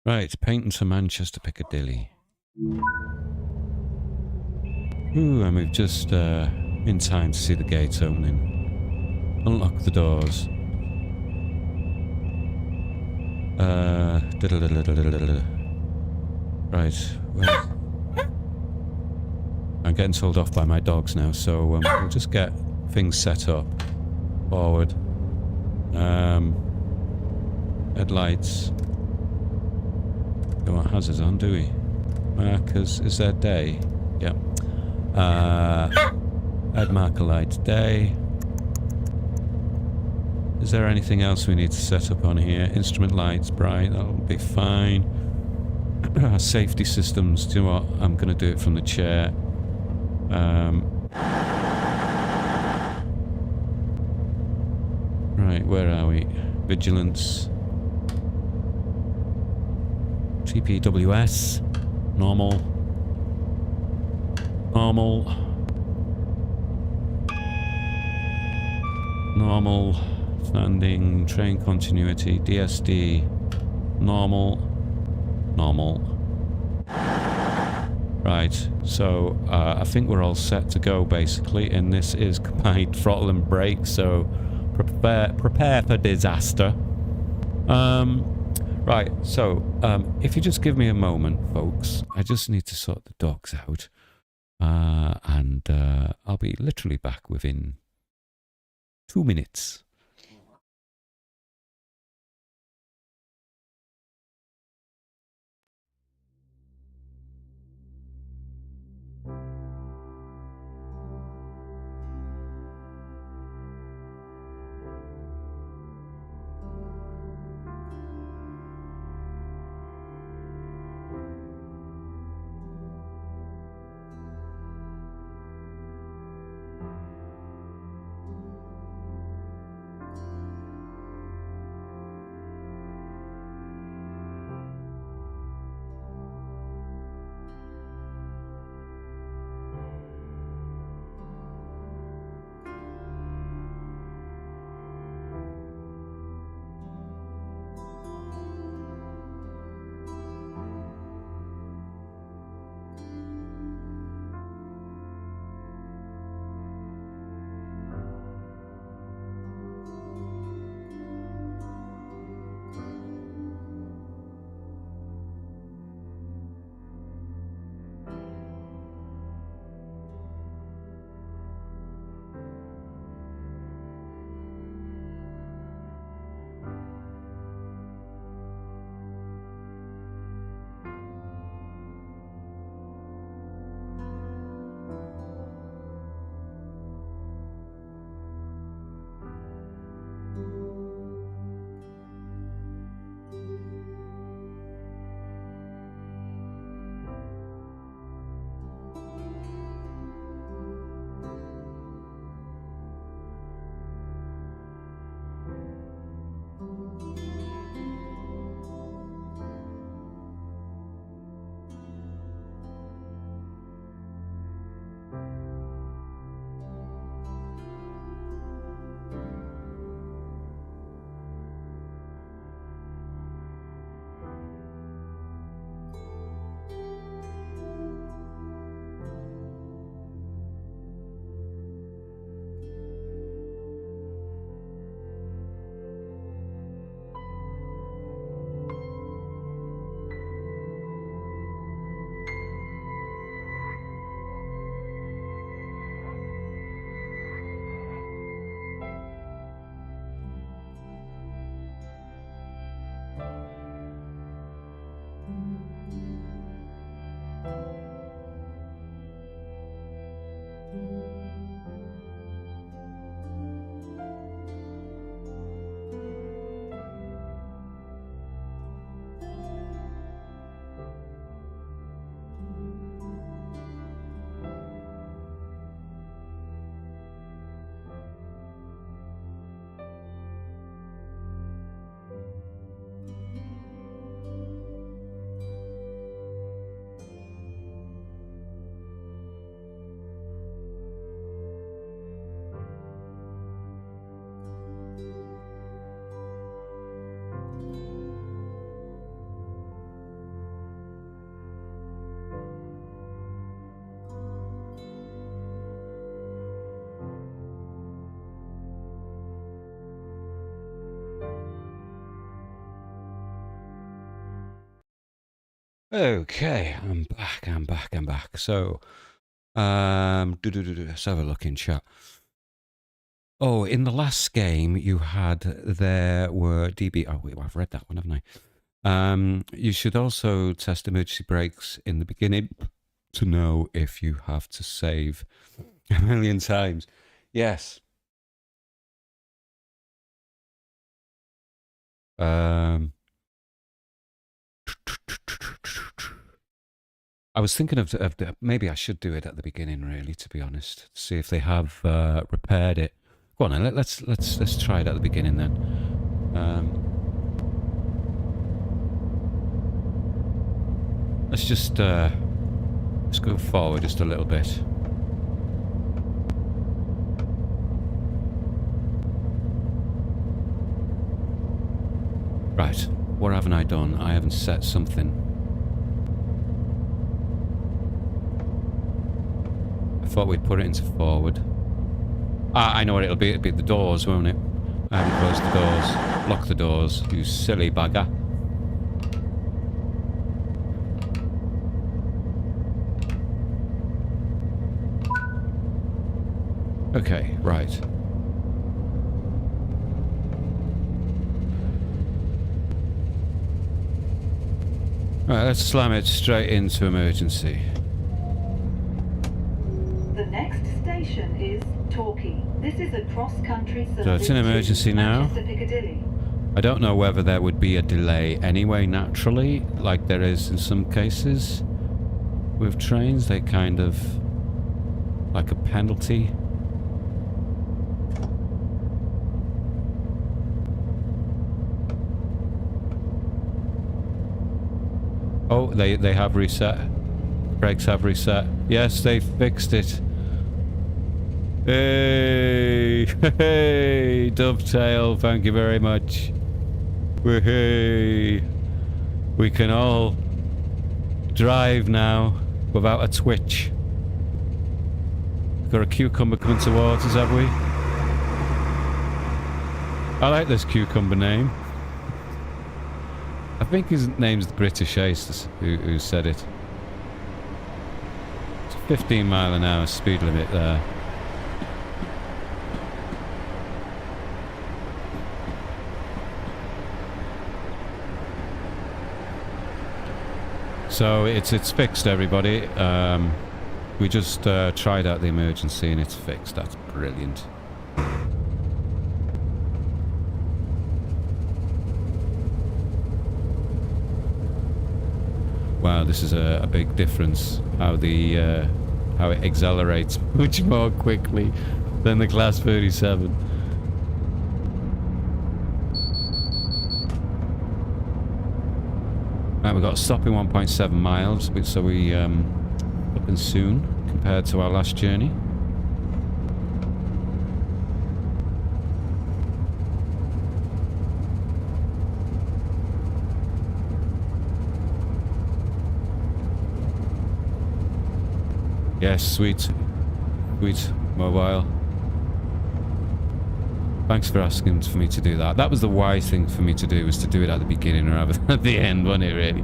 Right, Paignton to Manchester Piccadilly. Ooh, and we've just in time to see the gates opening. Unlock the doors. Right. Well, I'm getting told off by my dogs now, so we'll just get things set up. Forward. Headlights. Don't want hazards on, do we? Markers. Is there day? Yep. Add marker lights day. Is there anything else we need to set up on here? Instrument lights, bright, that'll be fine. Safety systems, do you know what? I'm going to do it from the chair. Right, where are we? Vigilance. TPWS. Normal. Normal. Normal. Standing. Train continuity. DSD. Normal. Normal. Right, so I think we're all set to go basically, and this is combined throttle and brake, so prepare for disaster. Right, so if you just give me a moment, folks, I just need to sort the dogs out, and I'll be literally back within 2 minutes. Okay, I'm back. So, let's have a look in chat. Oh, in the last game there were DB. Oh, wait, I've read that one, haven't I? You should also test emergency brakes in the beginning to know if you have to save a million times. Yes. I was thinking of maybe I should do it at the beginning, really, to be honest. See if they have repaired it. Go on, then. Let's try it at the beginning then. Let's just let's go forward just a little bit. Right, what haven't I done? I haven't set something. I thought we'd put it into forward. I know what it'll be. It'll be the doors, won't it? I haven't closed the doors. Lock the doors, you silly bugger. Okay, right. Right, let's slam it straight into emergency. The next station is Torquay. This is a cross-country service. So it's an emergency now. I don't know whether there would be a delay anyway, naturally, like there is in some cases with trains. They kind of like a penalty. Oh, they have reset. Brakes have reset. Yes, they fixed it. Hey, hey, dovetail, thank you very much. Hey, we can all drive now without a twitch. Got a cucumber coming towards us, have we? I like this cucumber name. I think his name's the British Ace who said it. It's a 15 mile an hour speed limit there. So it's fixed, everybody. We just tried out the emergency and it's fixed. That's brilliant. Wow, this is a big difference. How it accelerates much more quickly than the Class 37. Right, we've got a stop in 1.7 miles, so we up and soon compared to our last journey. Yes, sweet mobile. Thanks for asking for me to do that. That was the wise thing for me to do, was to do it at the beginning rather than at the end, wasn't it, really?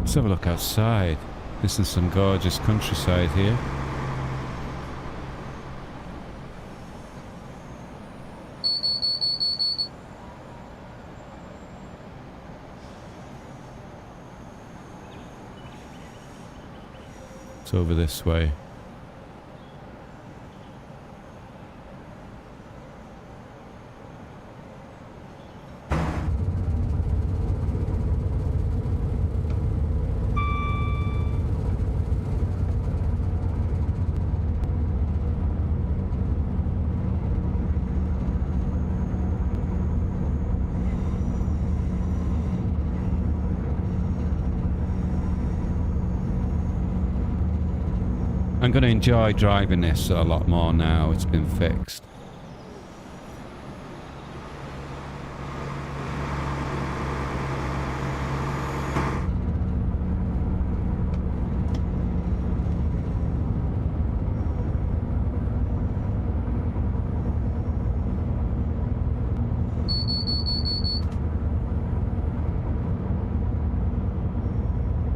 Let's have a look outside. This is some gorgeous countryside here. It's over this way. I'm going to enjoy driving this a lot more now it's been fixed.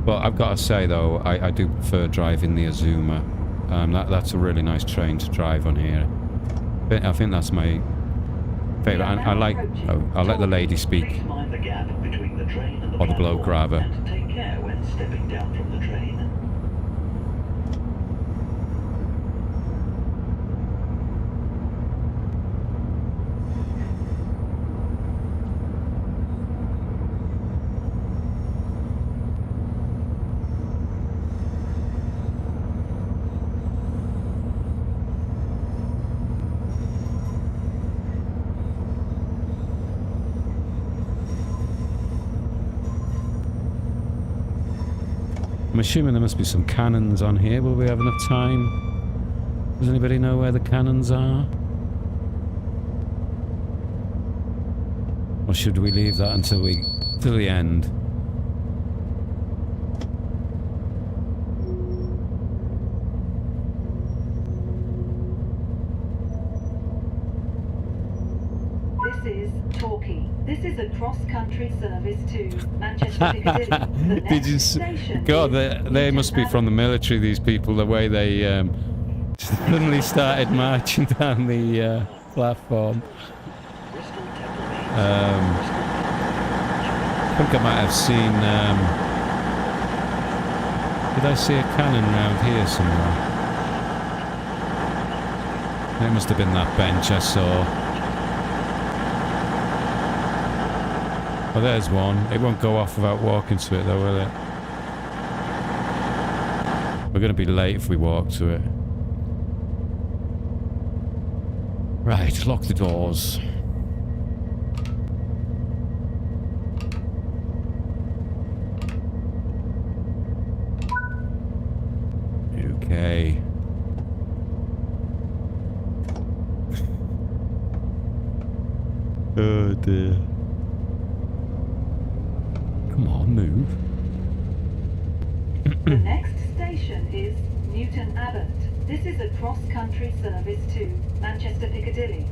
But I've got to say though, I do prefer driving the Azuma. That's a really nice train to drive on here. I think that's my favourite. I like... Oh, I'll let the lady speak. Or the bloke rather. Take care when stepping down from the train. I'm assuming there must be some cannons on here. Will we have enough time? Does anybody know where the cannons are? Or should we leave that until the end? This is Torquay. This is a cross-country service to Manchester Piccadilly. The Did next you station God, is they must be Newton from the military, these people, the way they suddenly started marching down the platform. I think I might have seen... did I see a cannon round here somewhere? It must have been that bench I saw. Oh, there's one. It won't go off without walking to it, though, will it? We're going to be late if we walk to it. Right, lock the doors. Okay. Oh dear. Come on, move. The next station is Newton Abbot. This is a cross-country service to Manchester Piccadilly.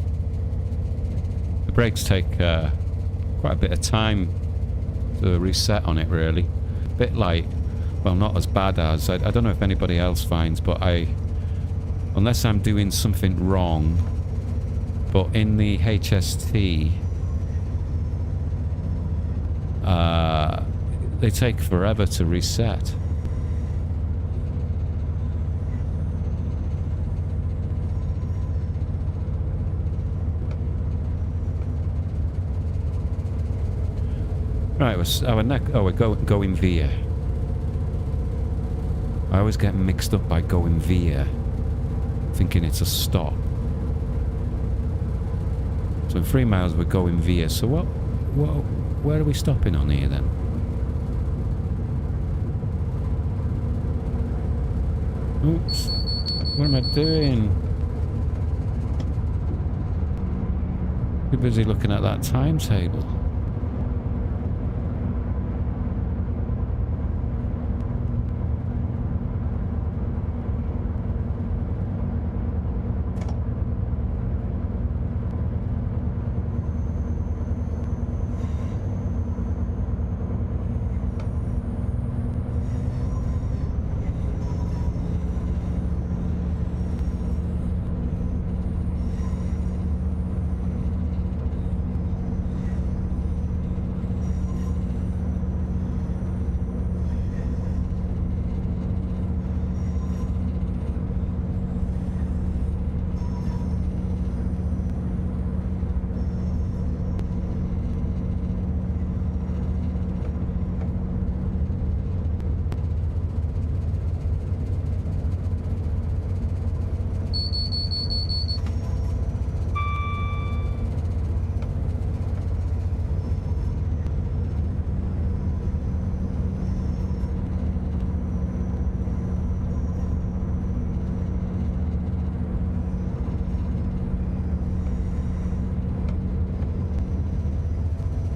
The brakes take quite a bit of time to reset on it, really. Bit like, well, not as bad as, I don't know if anybody else finds, but unless I'm doing something wrong, but in the HST, they take forever to reset. Right, we're going via. I always get mixed up by going via, thinking it's a stop. So in 3 miles we're going via. So where are we stopping on here then? Oops. What am I doing? Too busy looking at that timetable.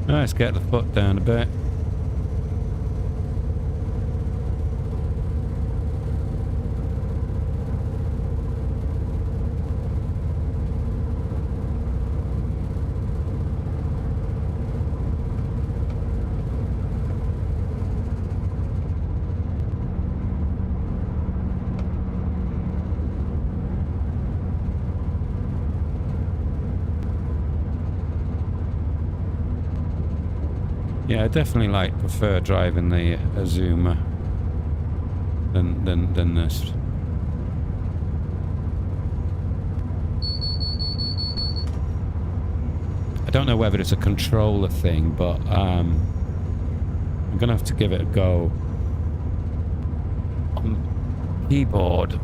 Let's get the foot down a bit. Yeah, I definitely prefer driving the Azuma than this. I don't know whether it's a controller thing, but I'm gonna have to give it a go. On the keyboard,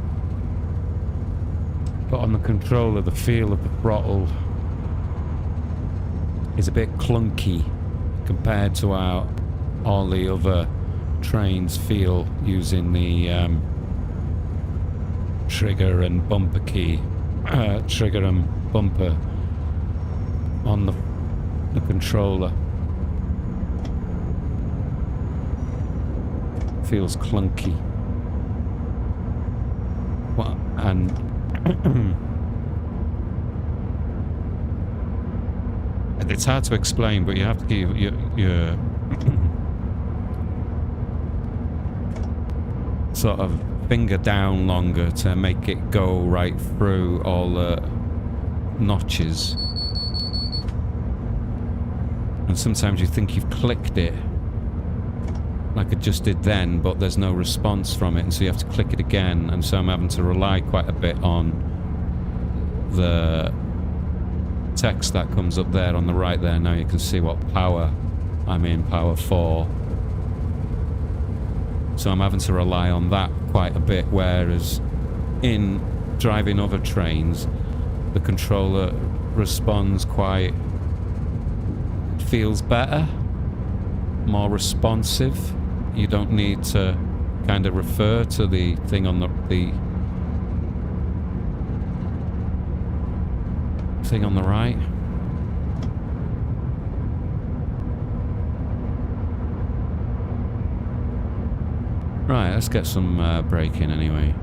but on the controller, the feel of the throttle is a bit clunky compared to how all the other trains feel using the trigger and bumper key, trigger and bumper on the controller. Feels clunky. Well, and it's hard to explain, but you have to keep your sort of finger down longer to make it go right through all the notches. And sometimes you think you've clicked it, like I just did then, but there's no response from it, and so you have to click it again, and so I'm having to rely quite a bit on the text that comes up there on the right there. Now you can see what power I'm in, power 4. So I'm having to rely on that quite a bit, whereas in driving other trains, the controller responds quite, feels better, more responsive. You don't need to kind of refer to the thing on the thing on the right. Right, let's get some braking anyway.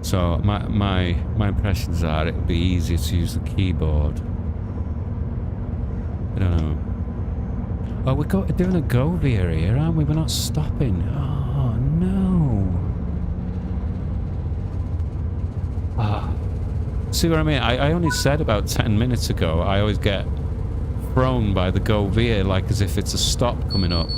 So my impressions are it would be easier to use the keyboard. I don't know. Oh, we're doing a go veer here, aren't we? We're not stopping. Oh no. Ah. See what I mean? I only said about 10 minutes ago I always get thrown by the go veer, like as if it's a stop coming up.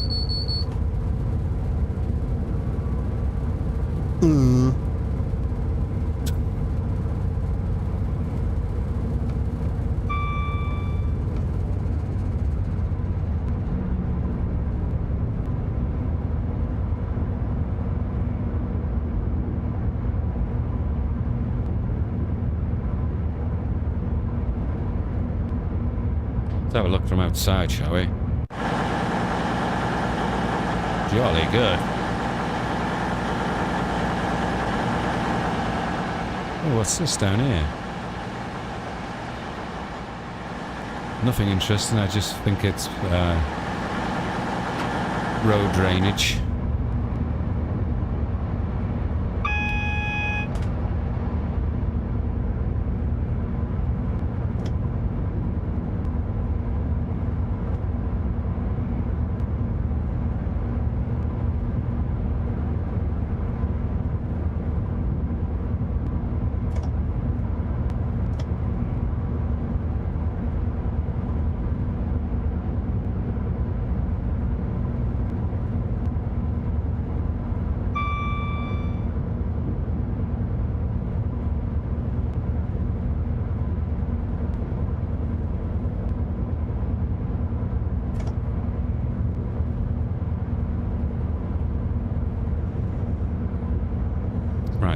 Let's have a look from outside, shall we? Jolly good. Oh, what's this down here? Nothing interesting, I just think it's road drainage.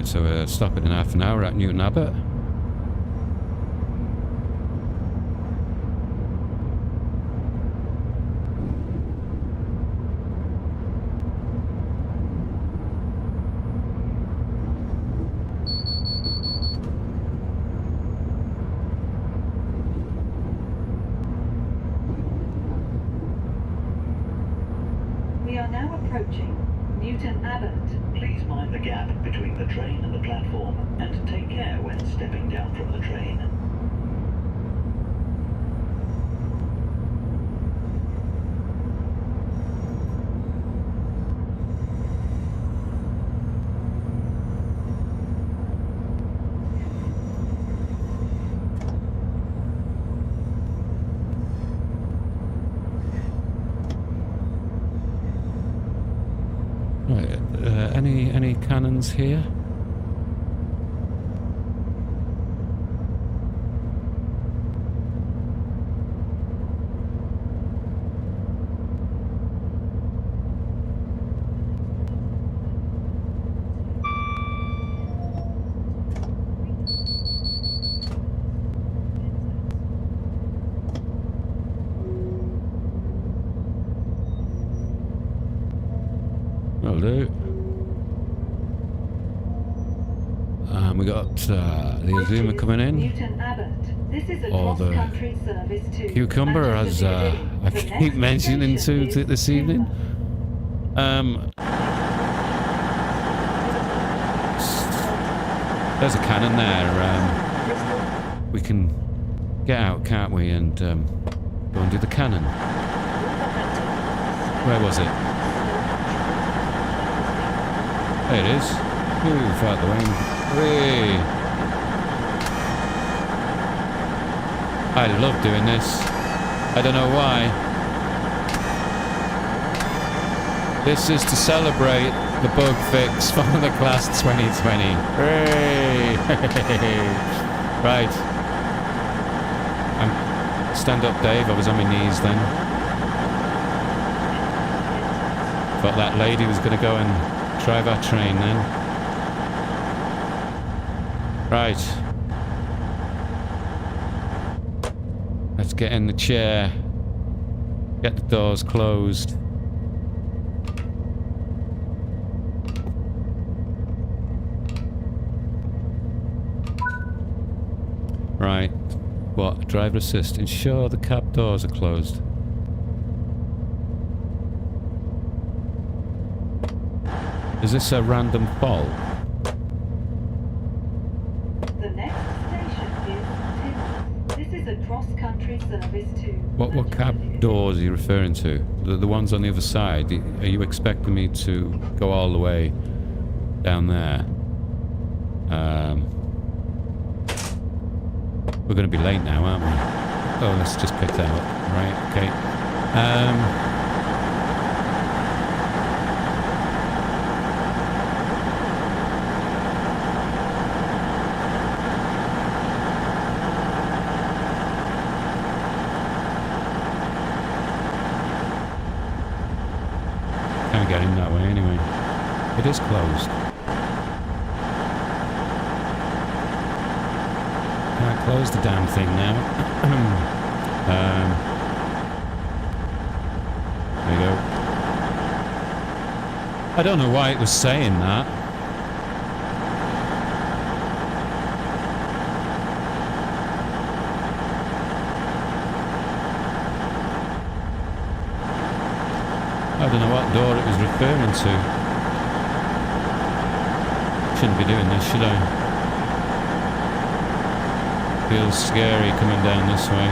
Right, so we're stopping in half an hour at Newton Abbot. We are now approaching Newton Abbot. Please mind the gap between the train and the platform, and take care when stepping down from the train. Right, any cannons here? That'll do. We got the Azuma coming in. Newton Abbot. This is a Or the cross-country service to Cucumber, as Manchester I City. The keep next mentioning station to is this evening. Teignmouth. There's a cannon there. We can get out, can't we, and go and do the cannon. Where was it? There it is. Move out the way. Hooray! I love doing this. I don't know why. This is to celebrate the bug fix from the class 2020. Hooray! Right. Stand up, Dave. I was on my knees then. Thought that lady was going to go and drive our train then. Right. Let's get in the chair. Get the doors closed. Right. What? Driver assist. Ensure the cab doors are closed. Is this a random fault? The next station is Teignmouth. This is a cross-country service to What cab Manchester doors are you referring to? The ones on the other side? Are you expecting me to go all the way down there? We're going to be late now, aren't we? Oh, let's just pick that up. Right, okay. Can't get in that way anyway. It is closed. Can't close the damn thing now. There you go. I don't know why it was saying that. I don't know what door it was referring to. Shouldn't be doing this, should I? Feels scary coming down this way.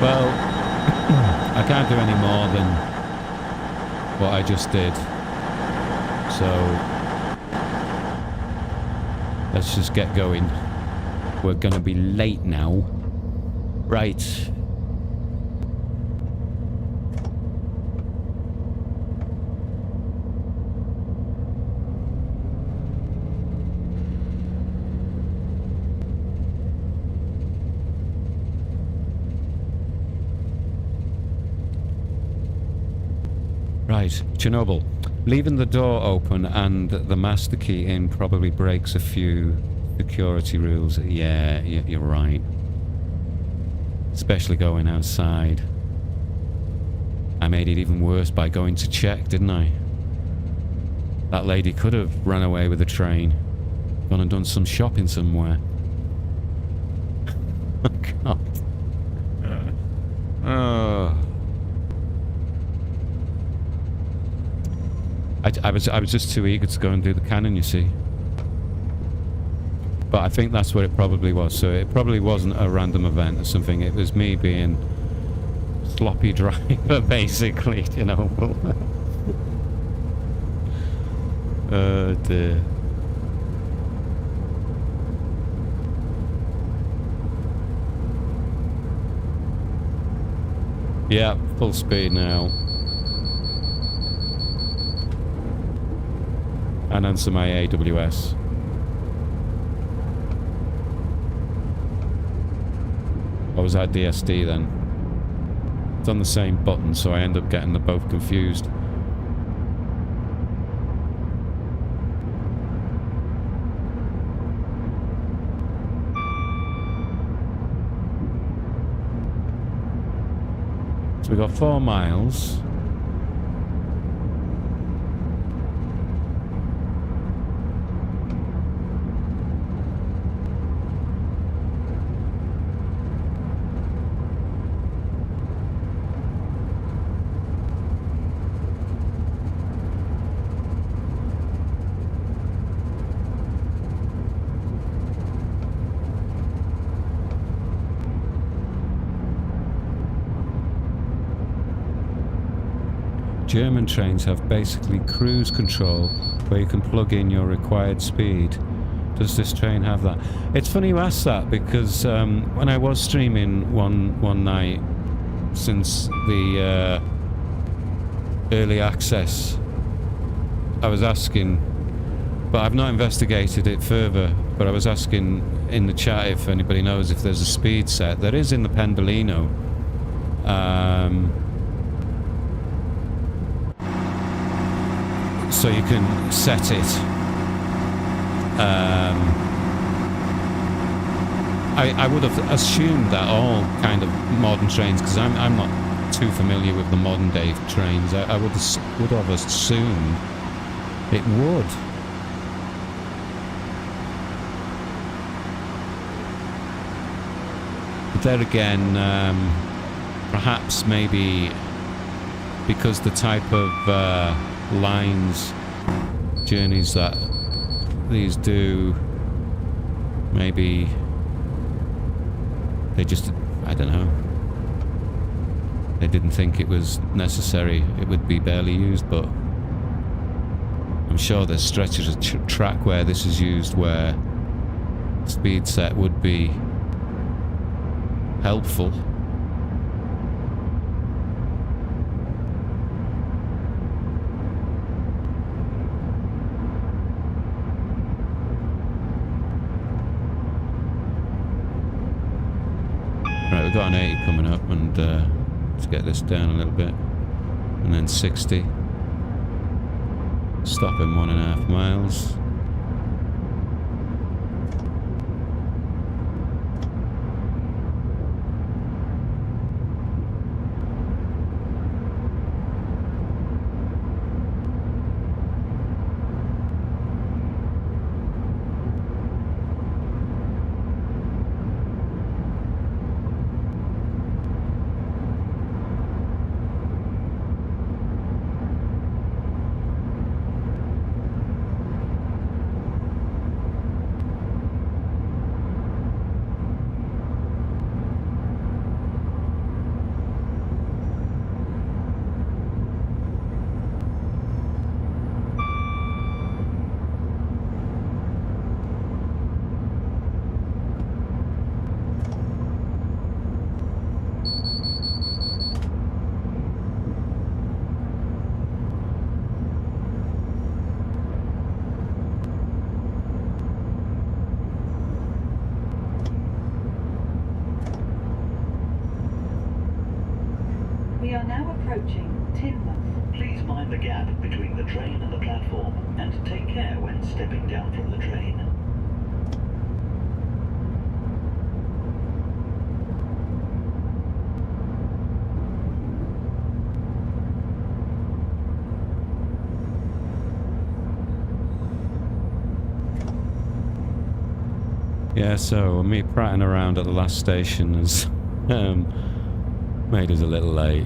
Well, I can't do any more than what I just did. So, let's just get going. We're gonna be late now. Right. Right, Chernobyl. Leaving the door open and the master key in probably breaks a few security rules. Yeah, you're right. Especially going outside. I made it even worse by going to check, didn't I? That lady could have run away with the train. Gone and done some shopping somewhere. Oh, God. Oh. I was just too eager to go and do the cannon, you see. But I think that's what it probably was. So it probably wasn't a random event or something. It was me being sloppy driver, basically, you know. Oh dear. Yeah, full speed now. And answer my AWS. Or was that DSD then? It's on the same button, so I end up getting them both confused. So we got 4 miles. German trains have basically cruise control where you can plug in your required speed. Does this train have that? It's funny you ask that because when I was streaming one night since the early access, I was asking, but I've not investigated it further, but I was asking in the chat if anybody knows if there's a speed set. There is in the Pendolino. So you can set it. I would have assumed that all kind of modern trains, because I'm not too familiar with the modern day trains. I would have assumed it would. But there again, perhaps maybe because the type of lines, journeys that these do, maybe they just, I don't know, they didn't think it was necessary. It would be barely used, but I'm sure there's stretches of track where this is used where speed set would be helpful. Right, we've got an 80 coming up, and let's get this down a little bit, and then 60. Stop in 1.5 miles. We are now approaching Teignmouth. Please mind the gap between the train and the platform, and take care when stepping down from the train. Yeah, so me prattling around at the last station has made us a little late.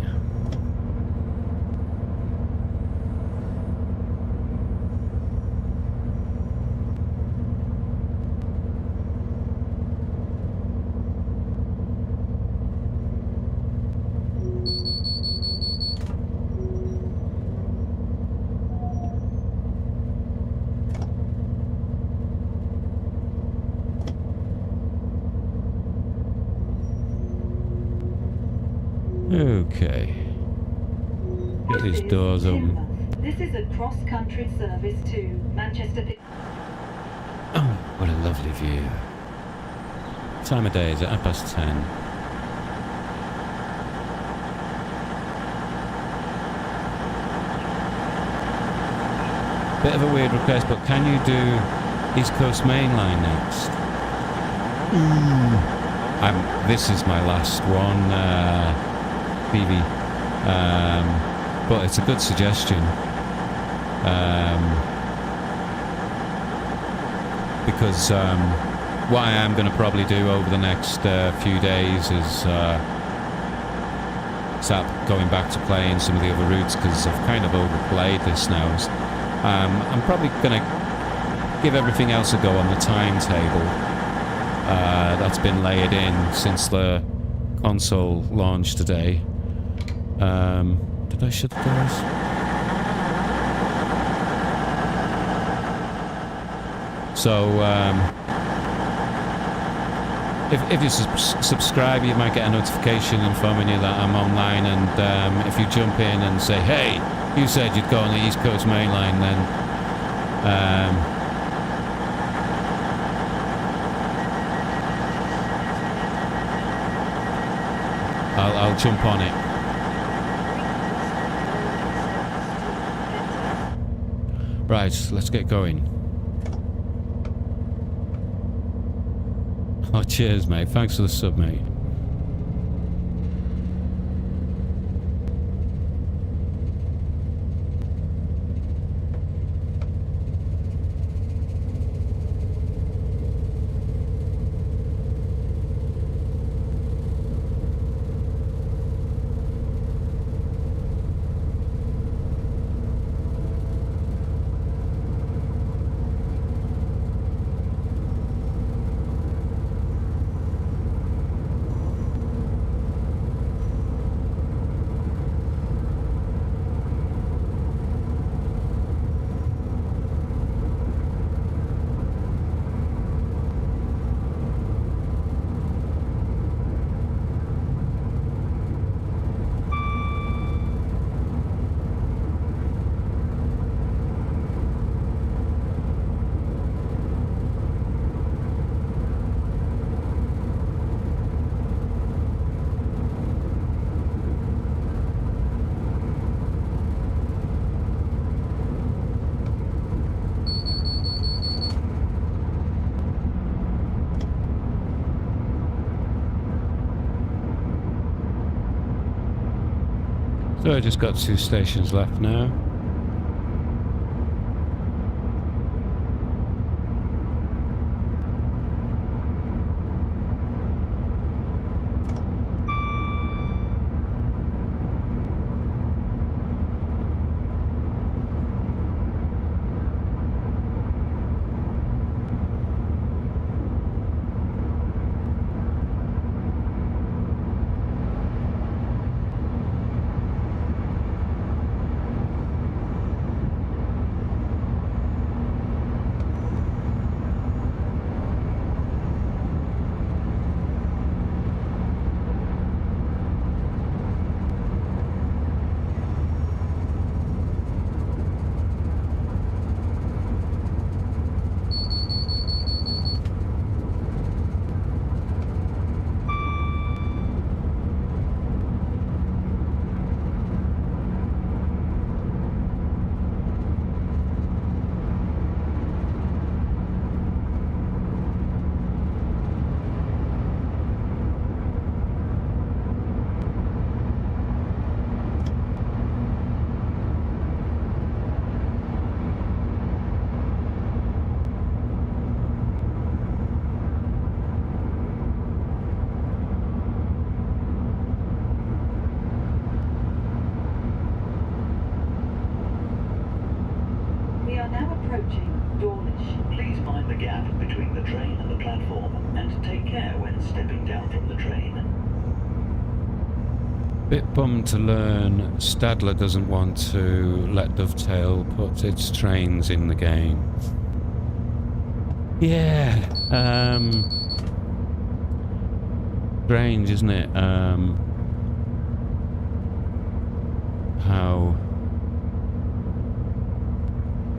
Okay. Get these doors open. Teignmouth. This is a cross-country service to Manchester. Oh, what a lovely view. Time of day is at 10:30. Bit of a weird request, but can you do East Coast Main Line next? This is my last one, PV. But it's a good suggestion. Because what I am going to probably do over the next few days is start going back to playing some of the other routes, because I've kind of overplayed this now. I'm probably going to give everything else a go on the timetable that's been layered in since the console launched today. Did I shut the doors? So, if you subscribe, you might get a notification informing you that I'm online, and if you jump in and say, hey, you said you'd go on the East Coast Main Line, then I'll jump on it. Right, let's get going. Oh, cheers, mate. Thanks for the sub, mate. So I just got 2 stations left now. Dawlish. Please mind the gap between the train and the platform and take care when stepping down from the train. Bit bummed to learn Stadler doesn't want to let Dovetail put its trains in the game. Yeah, strange, isn't it? How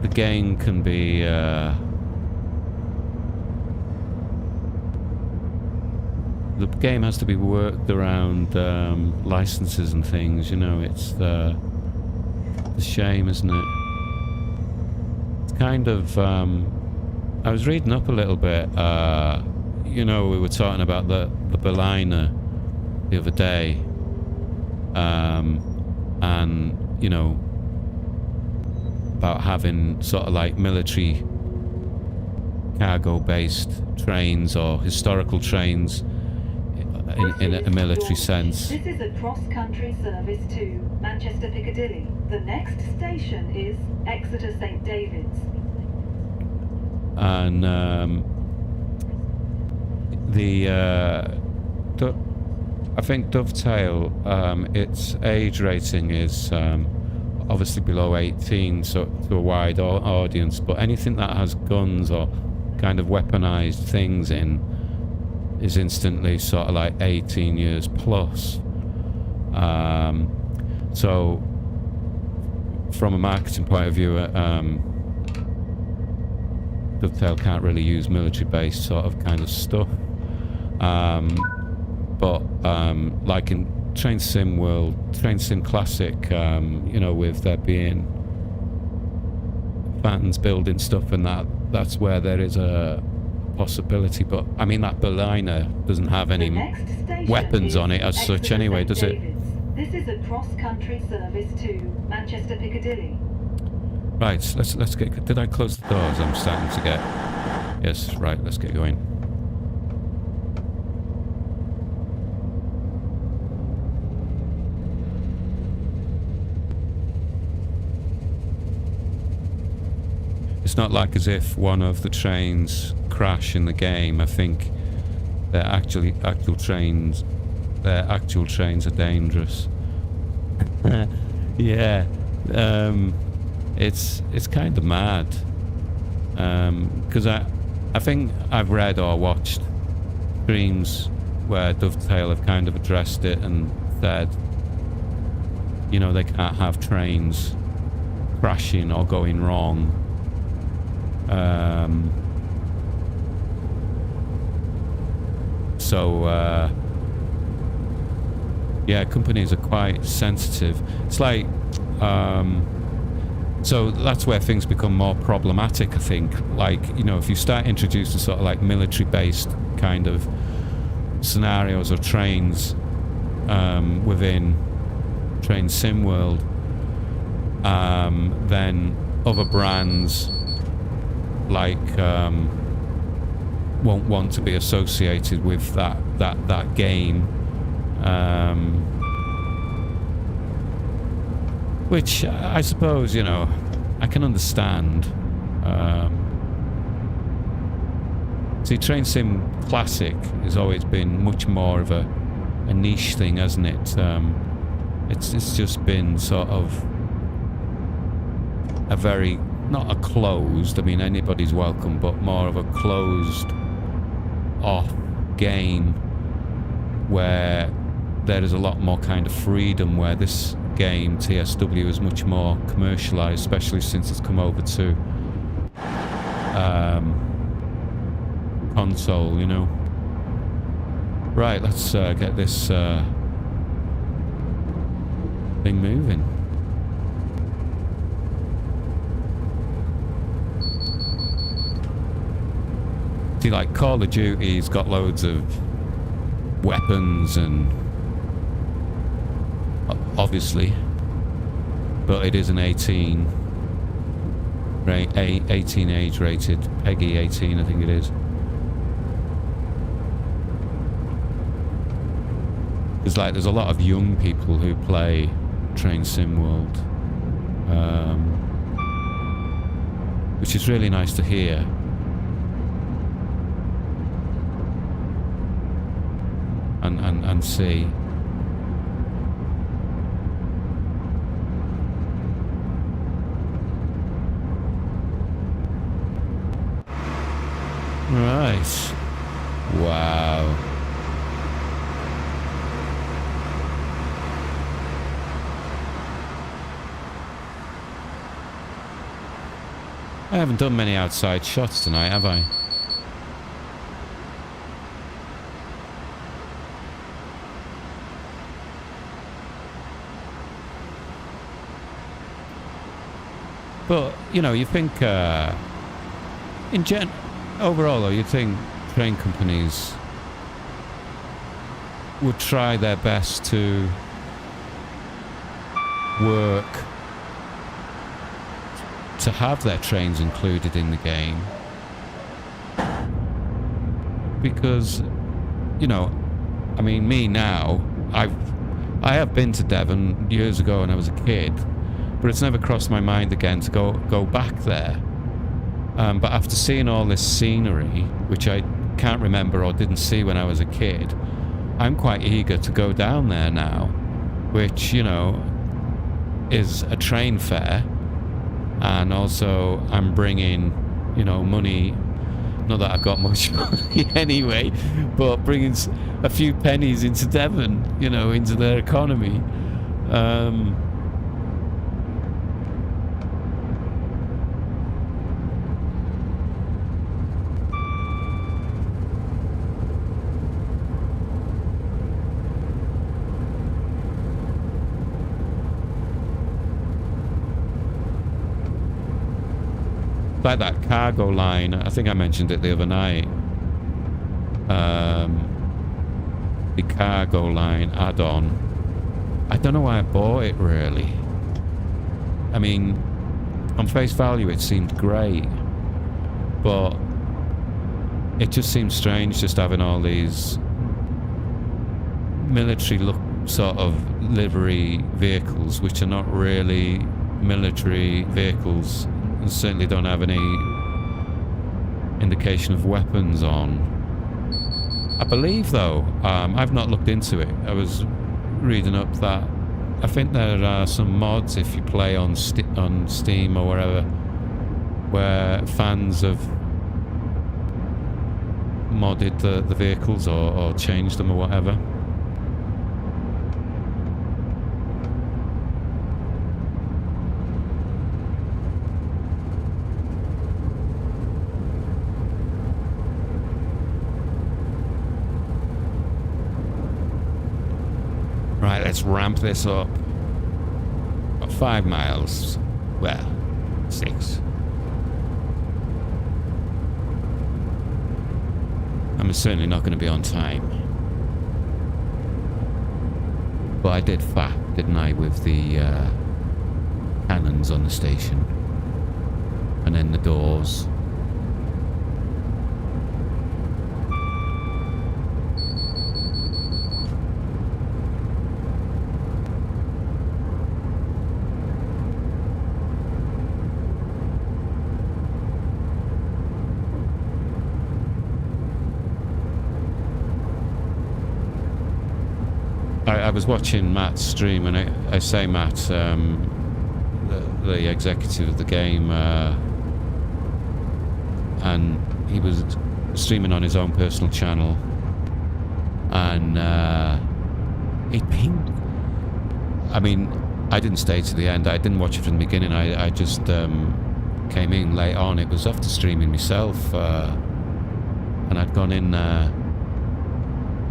the game can be the game has to be worked around licenses and things, you know. It's a shame, isn't it? It's kind of I was reading up a little bit, you know, we were talking about the Berliner the other day, and you know, about having sort of like military cargo based trains or historical trains in a military sense. This is a cross-country service to Manchester Piccadilly. The next station is Exeter St Davids. And I think Dovetail, its age rating is obviously below 18, so to a wide audience, but anything that has guns or kind of weaponized things in is instantly sort of like 18 years plus. So from a marketing point of view, Dovetail can't really use military-based sort of kind of stuff. But like in Train Sim World, Train Sim Classic, you know, with there being fans building stuff and that's where there is a possibility. But I mean, that Berliner doesn't have any weapons on it as such anyway, does it? This is a cross-country service to Manchester Piccadilly. Right, let's get. Did I close the doors? I'm starting to get. Yes, right. Let's get going. It's not like as if one of the trains crash in the game. I think their actual trains are dangerous. Yeah, it's kind of mad. Because I think I've read or watched streams where Dovetail have kind of addressed it and said, you know, they can't have trains crashing or going wrong. Yeah, companies are quite sensitive. It's like, so that's where things become more problematic, I think. Like, you know, if you start introducing sort of like military-based kind of scenarios or trains within Train Sim World, then other brands like won't want to be associated with that game, which I suppose, you know, I can understand. See, Train Sim Classic has always been much more of a niche thing, hasn't it? It's just been sort of a very, not a closed, I mean anybody's welcome, but more of a closed off game where there is a lot more kind of freedom, where this game TSW is much more commercialized, especially since it's come over to console, you know. Right, let's get this thing moving. See, like Call of Duty's got loads of weapons and obviously, but it is an 18 age rated, PEGI 18 I think it is. There's a lot of young people who play Train Sim World. which is really nice to hear. And see. Right. Wow. I haven't done many outside shots tonight, have I? But, you know, you think, overall though, you think train companies would try their best to work to have their trains included in the game. Because, you know, I mean, me now, I have been to Devon years ago when I was a kid, but it's never crossed my mind again to go back there. But after seeing all this scenery, which I can't remember or didn't see when I was a kid, I'm quite eager to go down there now, which, you know, is a train fare, and also I'm bringing, you know, money, not that I've got much money anyway, but bringing a few pennies into Devon, you know, into their economy. Like that cargo line, I think I mentioned it the other night. The cargo line add-on. I don't know why I bought it, really. I mean, on face value it seemed great, but it just seems strange just having all these military look sort of livery vehicles, which are not really military vehicles. And certainly don't have any indication of weapons on. I believe, though, I've not looked into it. I was reading up that I think there are some mods if you play on Steam or wherever, where fans have modded the vehicles or changed them or whatever. Right, let's ramp this up. About 5 miles. Well, 6. I'm certainly not going to be on time. But I did fap, didn't I, with the cannons on the station. And then the doors. I was watching Matt's stream, and I say Matt, the executive of the game, and he was streaming on his own personal channel, and it pinged. I mean, I didn't stay to the end. I didn't watch it from the beginning. I just came in late on. It was after streaming myself, and I'd gone in.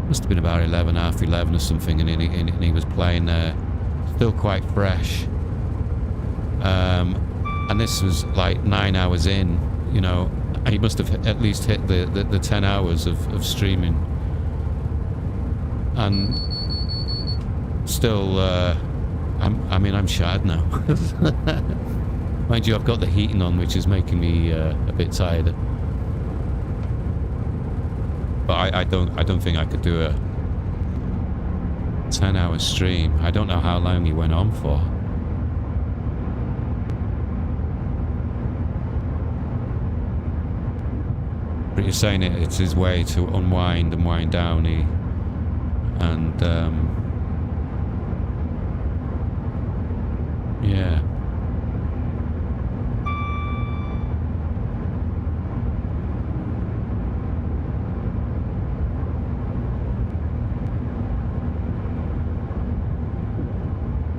Must have been about 11, half 11 or something, and he was playing there, still quite fresh. And this was like 9 hours in, you know, and he must have at least hit the 10 hours of streaming. And still, I'm shattered now. Mind you, I've got the heating on, which is making me a bit tired. But I don't think I could do a 10-hour stream. I don't know how long he went on for. But you're saying it's his way to unwind and wind down, and yeah.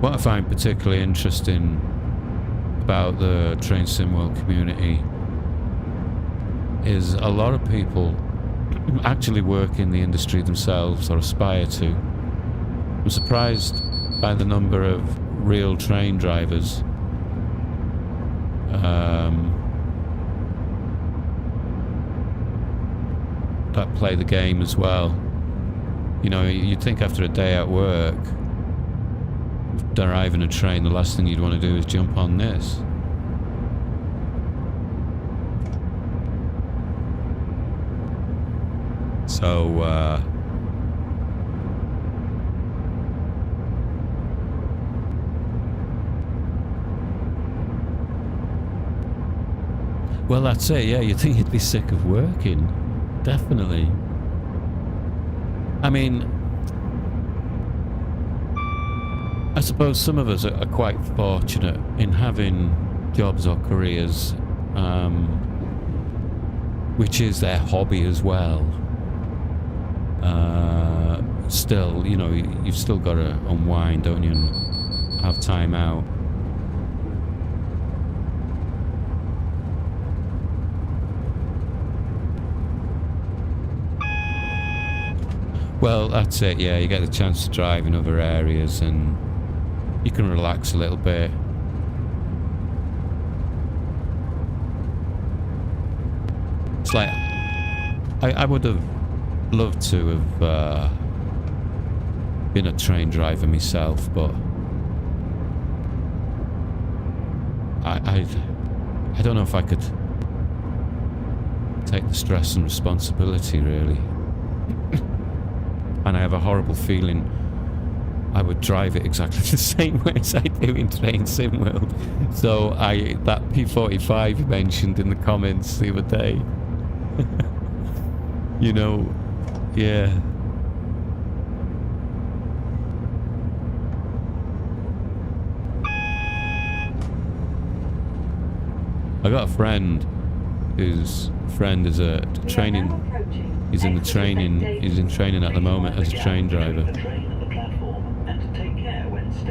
What I find particularly interesting about the Train Sim World community is a lot of people actually work in the industry themselves or aspire to. I'm surprised by the number of real train drivers that play the game as well. You know, you'd think after a day at work, driving a train, the last thing you'd want to do is jump on this. So, well, that's it, yeah, you'd think you'd be sick of working. Definitely. I mean, I suppose some of us are quite fortunate in having jobs or careers, which is their hobby as well. Still, you know, you've still got to unwind, don't you, and have time out. Well, that's it, yeah, you get the chance to drive in other areas and you can relax a little bit. It's like, I would have loved to have been a train driver myself, but I don't know if I could take the stress and responsibility, really. And I have a horrible feeling I would drive it exactly the same way as I do in Train Sim World. So that P45 you mentioned in the comments the other day, you know, yeah. I got a friend whose friend is a training. He's in the training. He's in training at the moment as a train driver.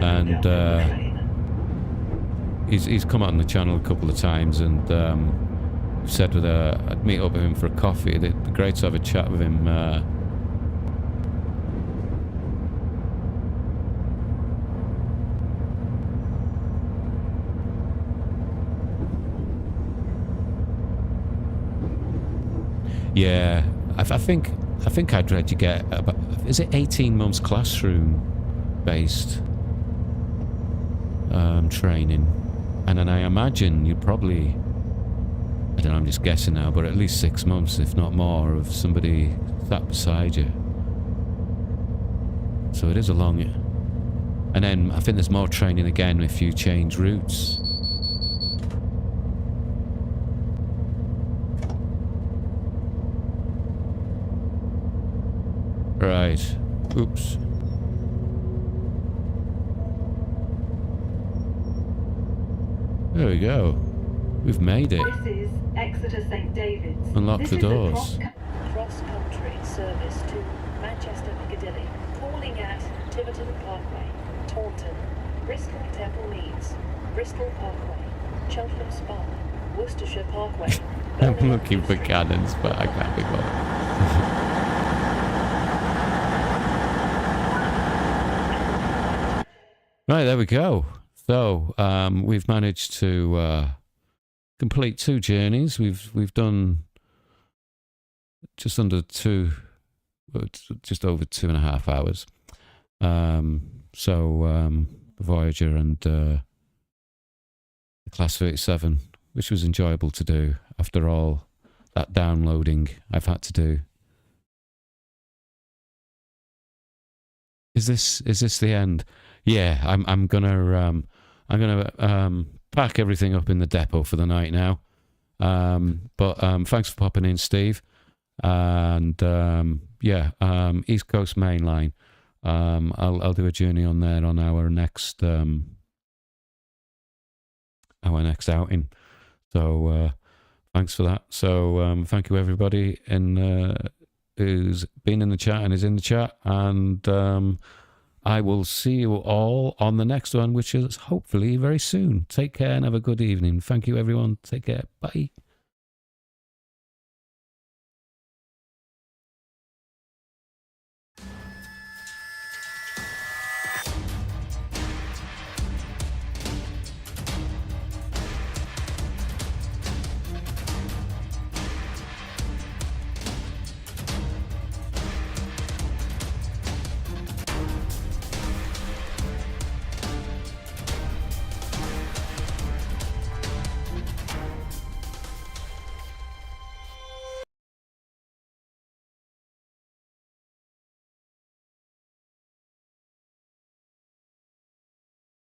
And he's come on the channel a couple of times, and said that I'd meet up with him for a coffee. It'd be great to have a chat with him. Yeah, I think I'd read you get about, is it 18 months classroom based training, and then I imagine you'd probably, I don't know, I'm just guessing now, but at least 6 months, if not more, of somebody sat beside you. So it is a long, and then I think there's more training again if you change routes. Right. Oops. There we go. We've made it. This is Exeter St Davids. Unlock the doors. Cross-country service to Manchester Piccadilly, calling at Tiverton Parkway, Taunton, Bristol Temple Meads, Bristol Parkway, Cheltenham Spa, Worcestershire Parkway. I'm looking for cannons, but I can't be bothered. Right, there we go. So we've managed to complete 2 journeys. We've done just under just over 2.5 hours. So Voyager and the Class 37, which was enjoyable to do after all that downloading I've had to do. Is this the end? Yeah, I'm gonna pack everything up in the depot for the night now. But thanks for popping in, Steve. and East Coast Main Line. I'll do a journey on there on our next outing. So thanks for that. So thank you everybody who's been in the chat and is in the chat, and I will see you all on the next one, which is hopefully very soon. Take care and have a good evening. Thank you everyone. Take care. Bye.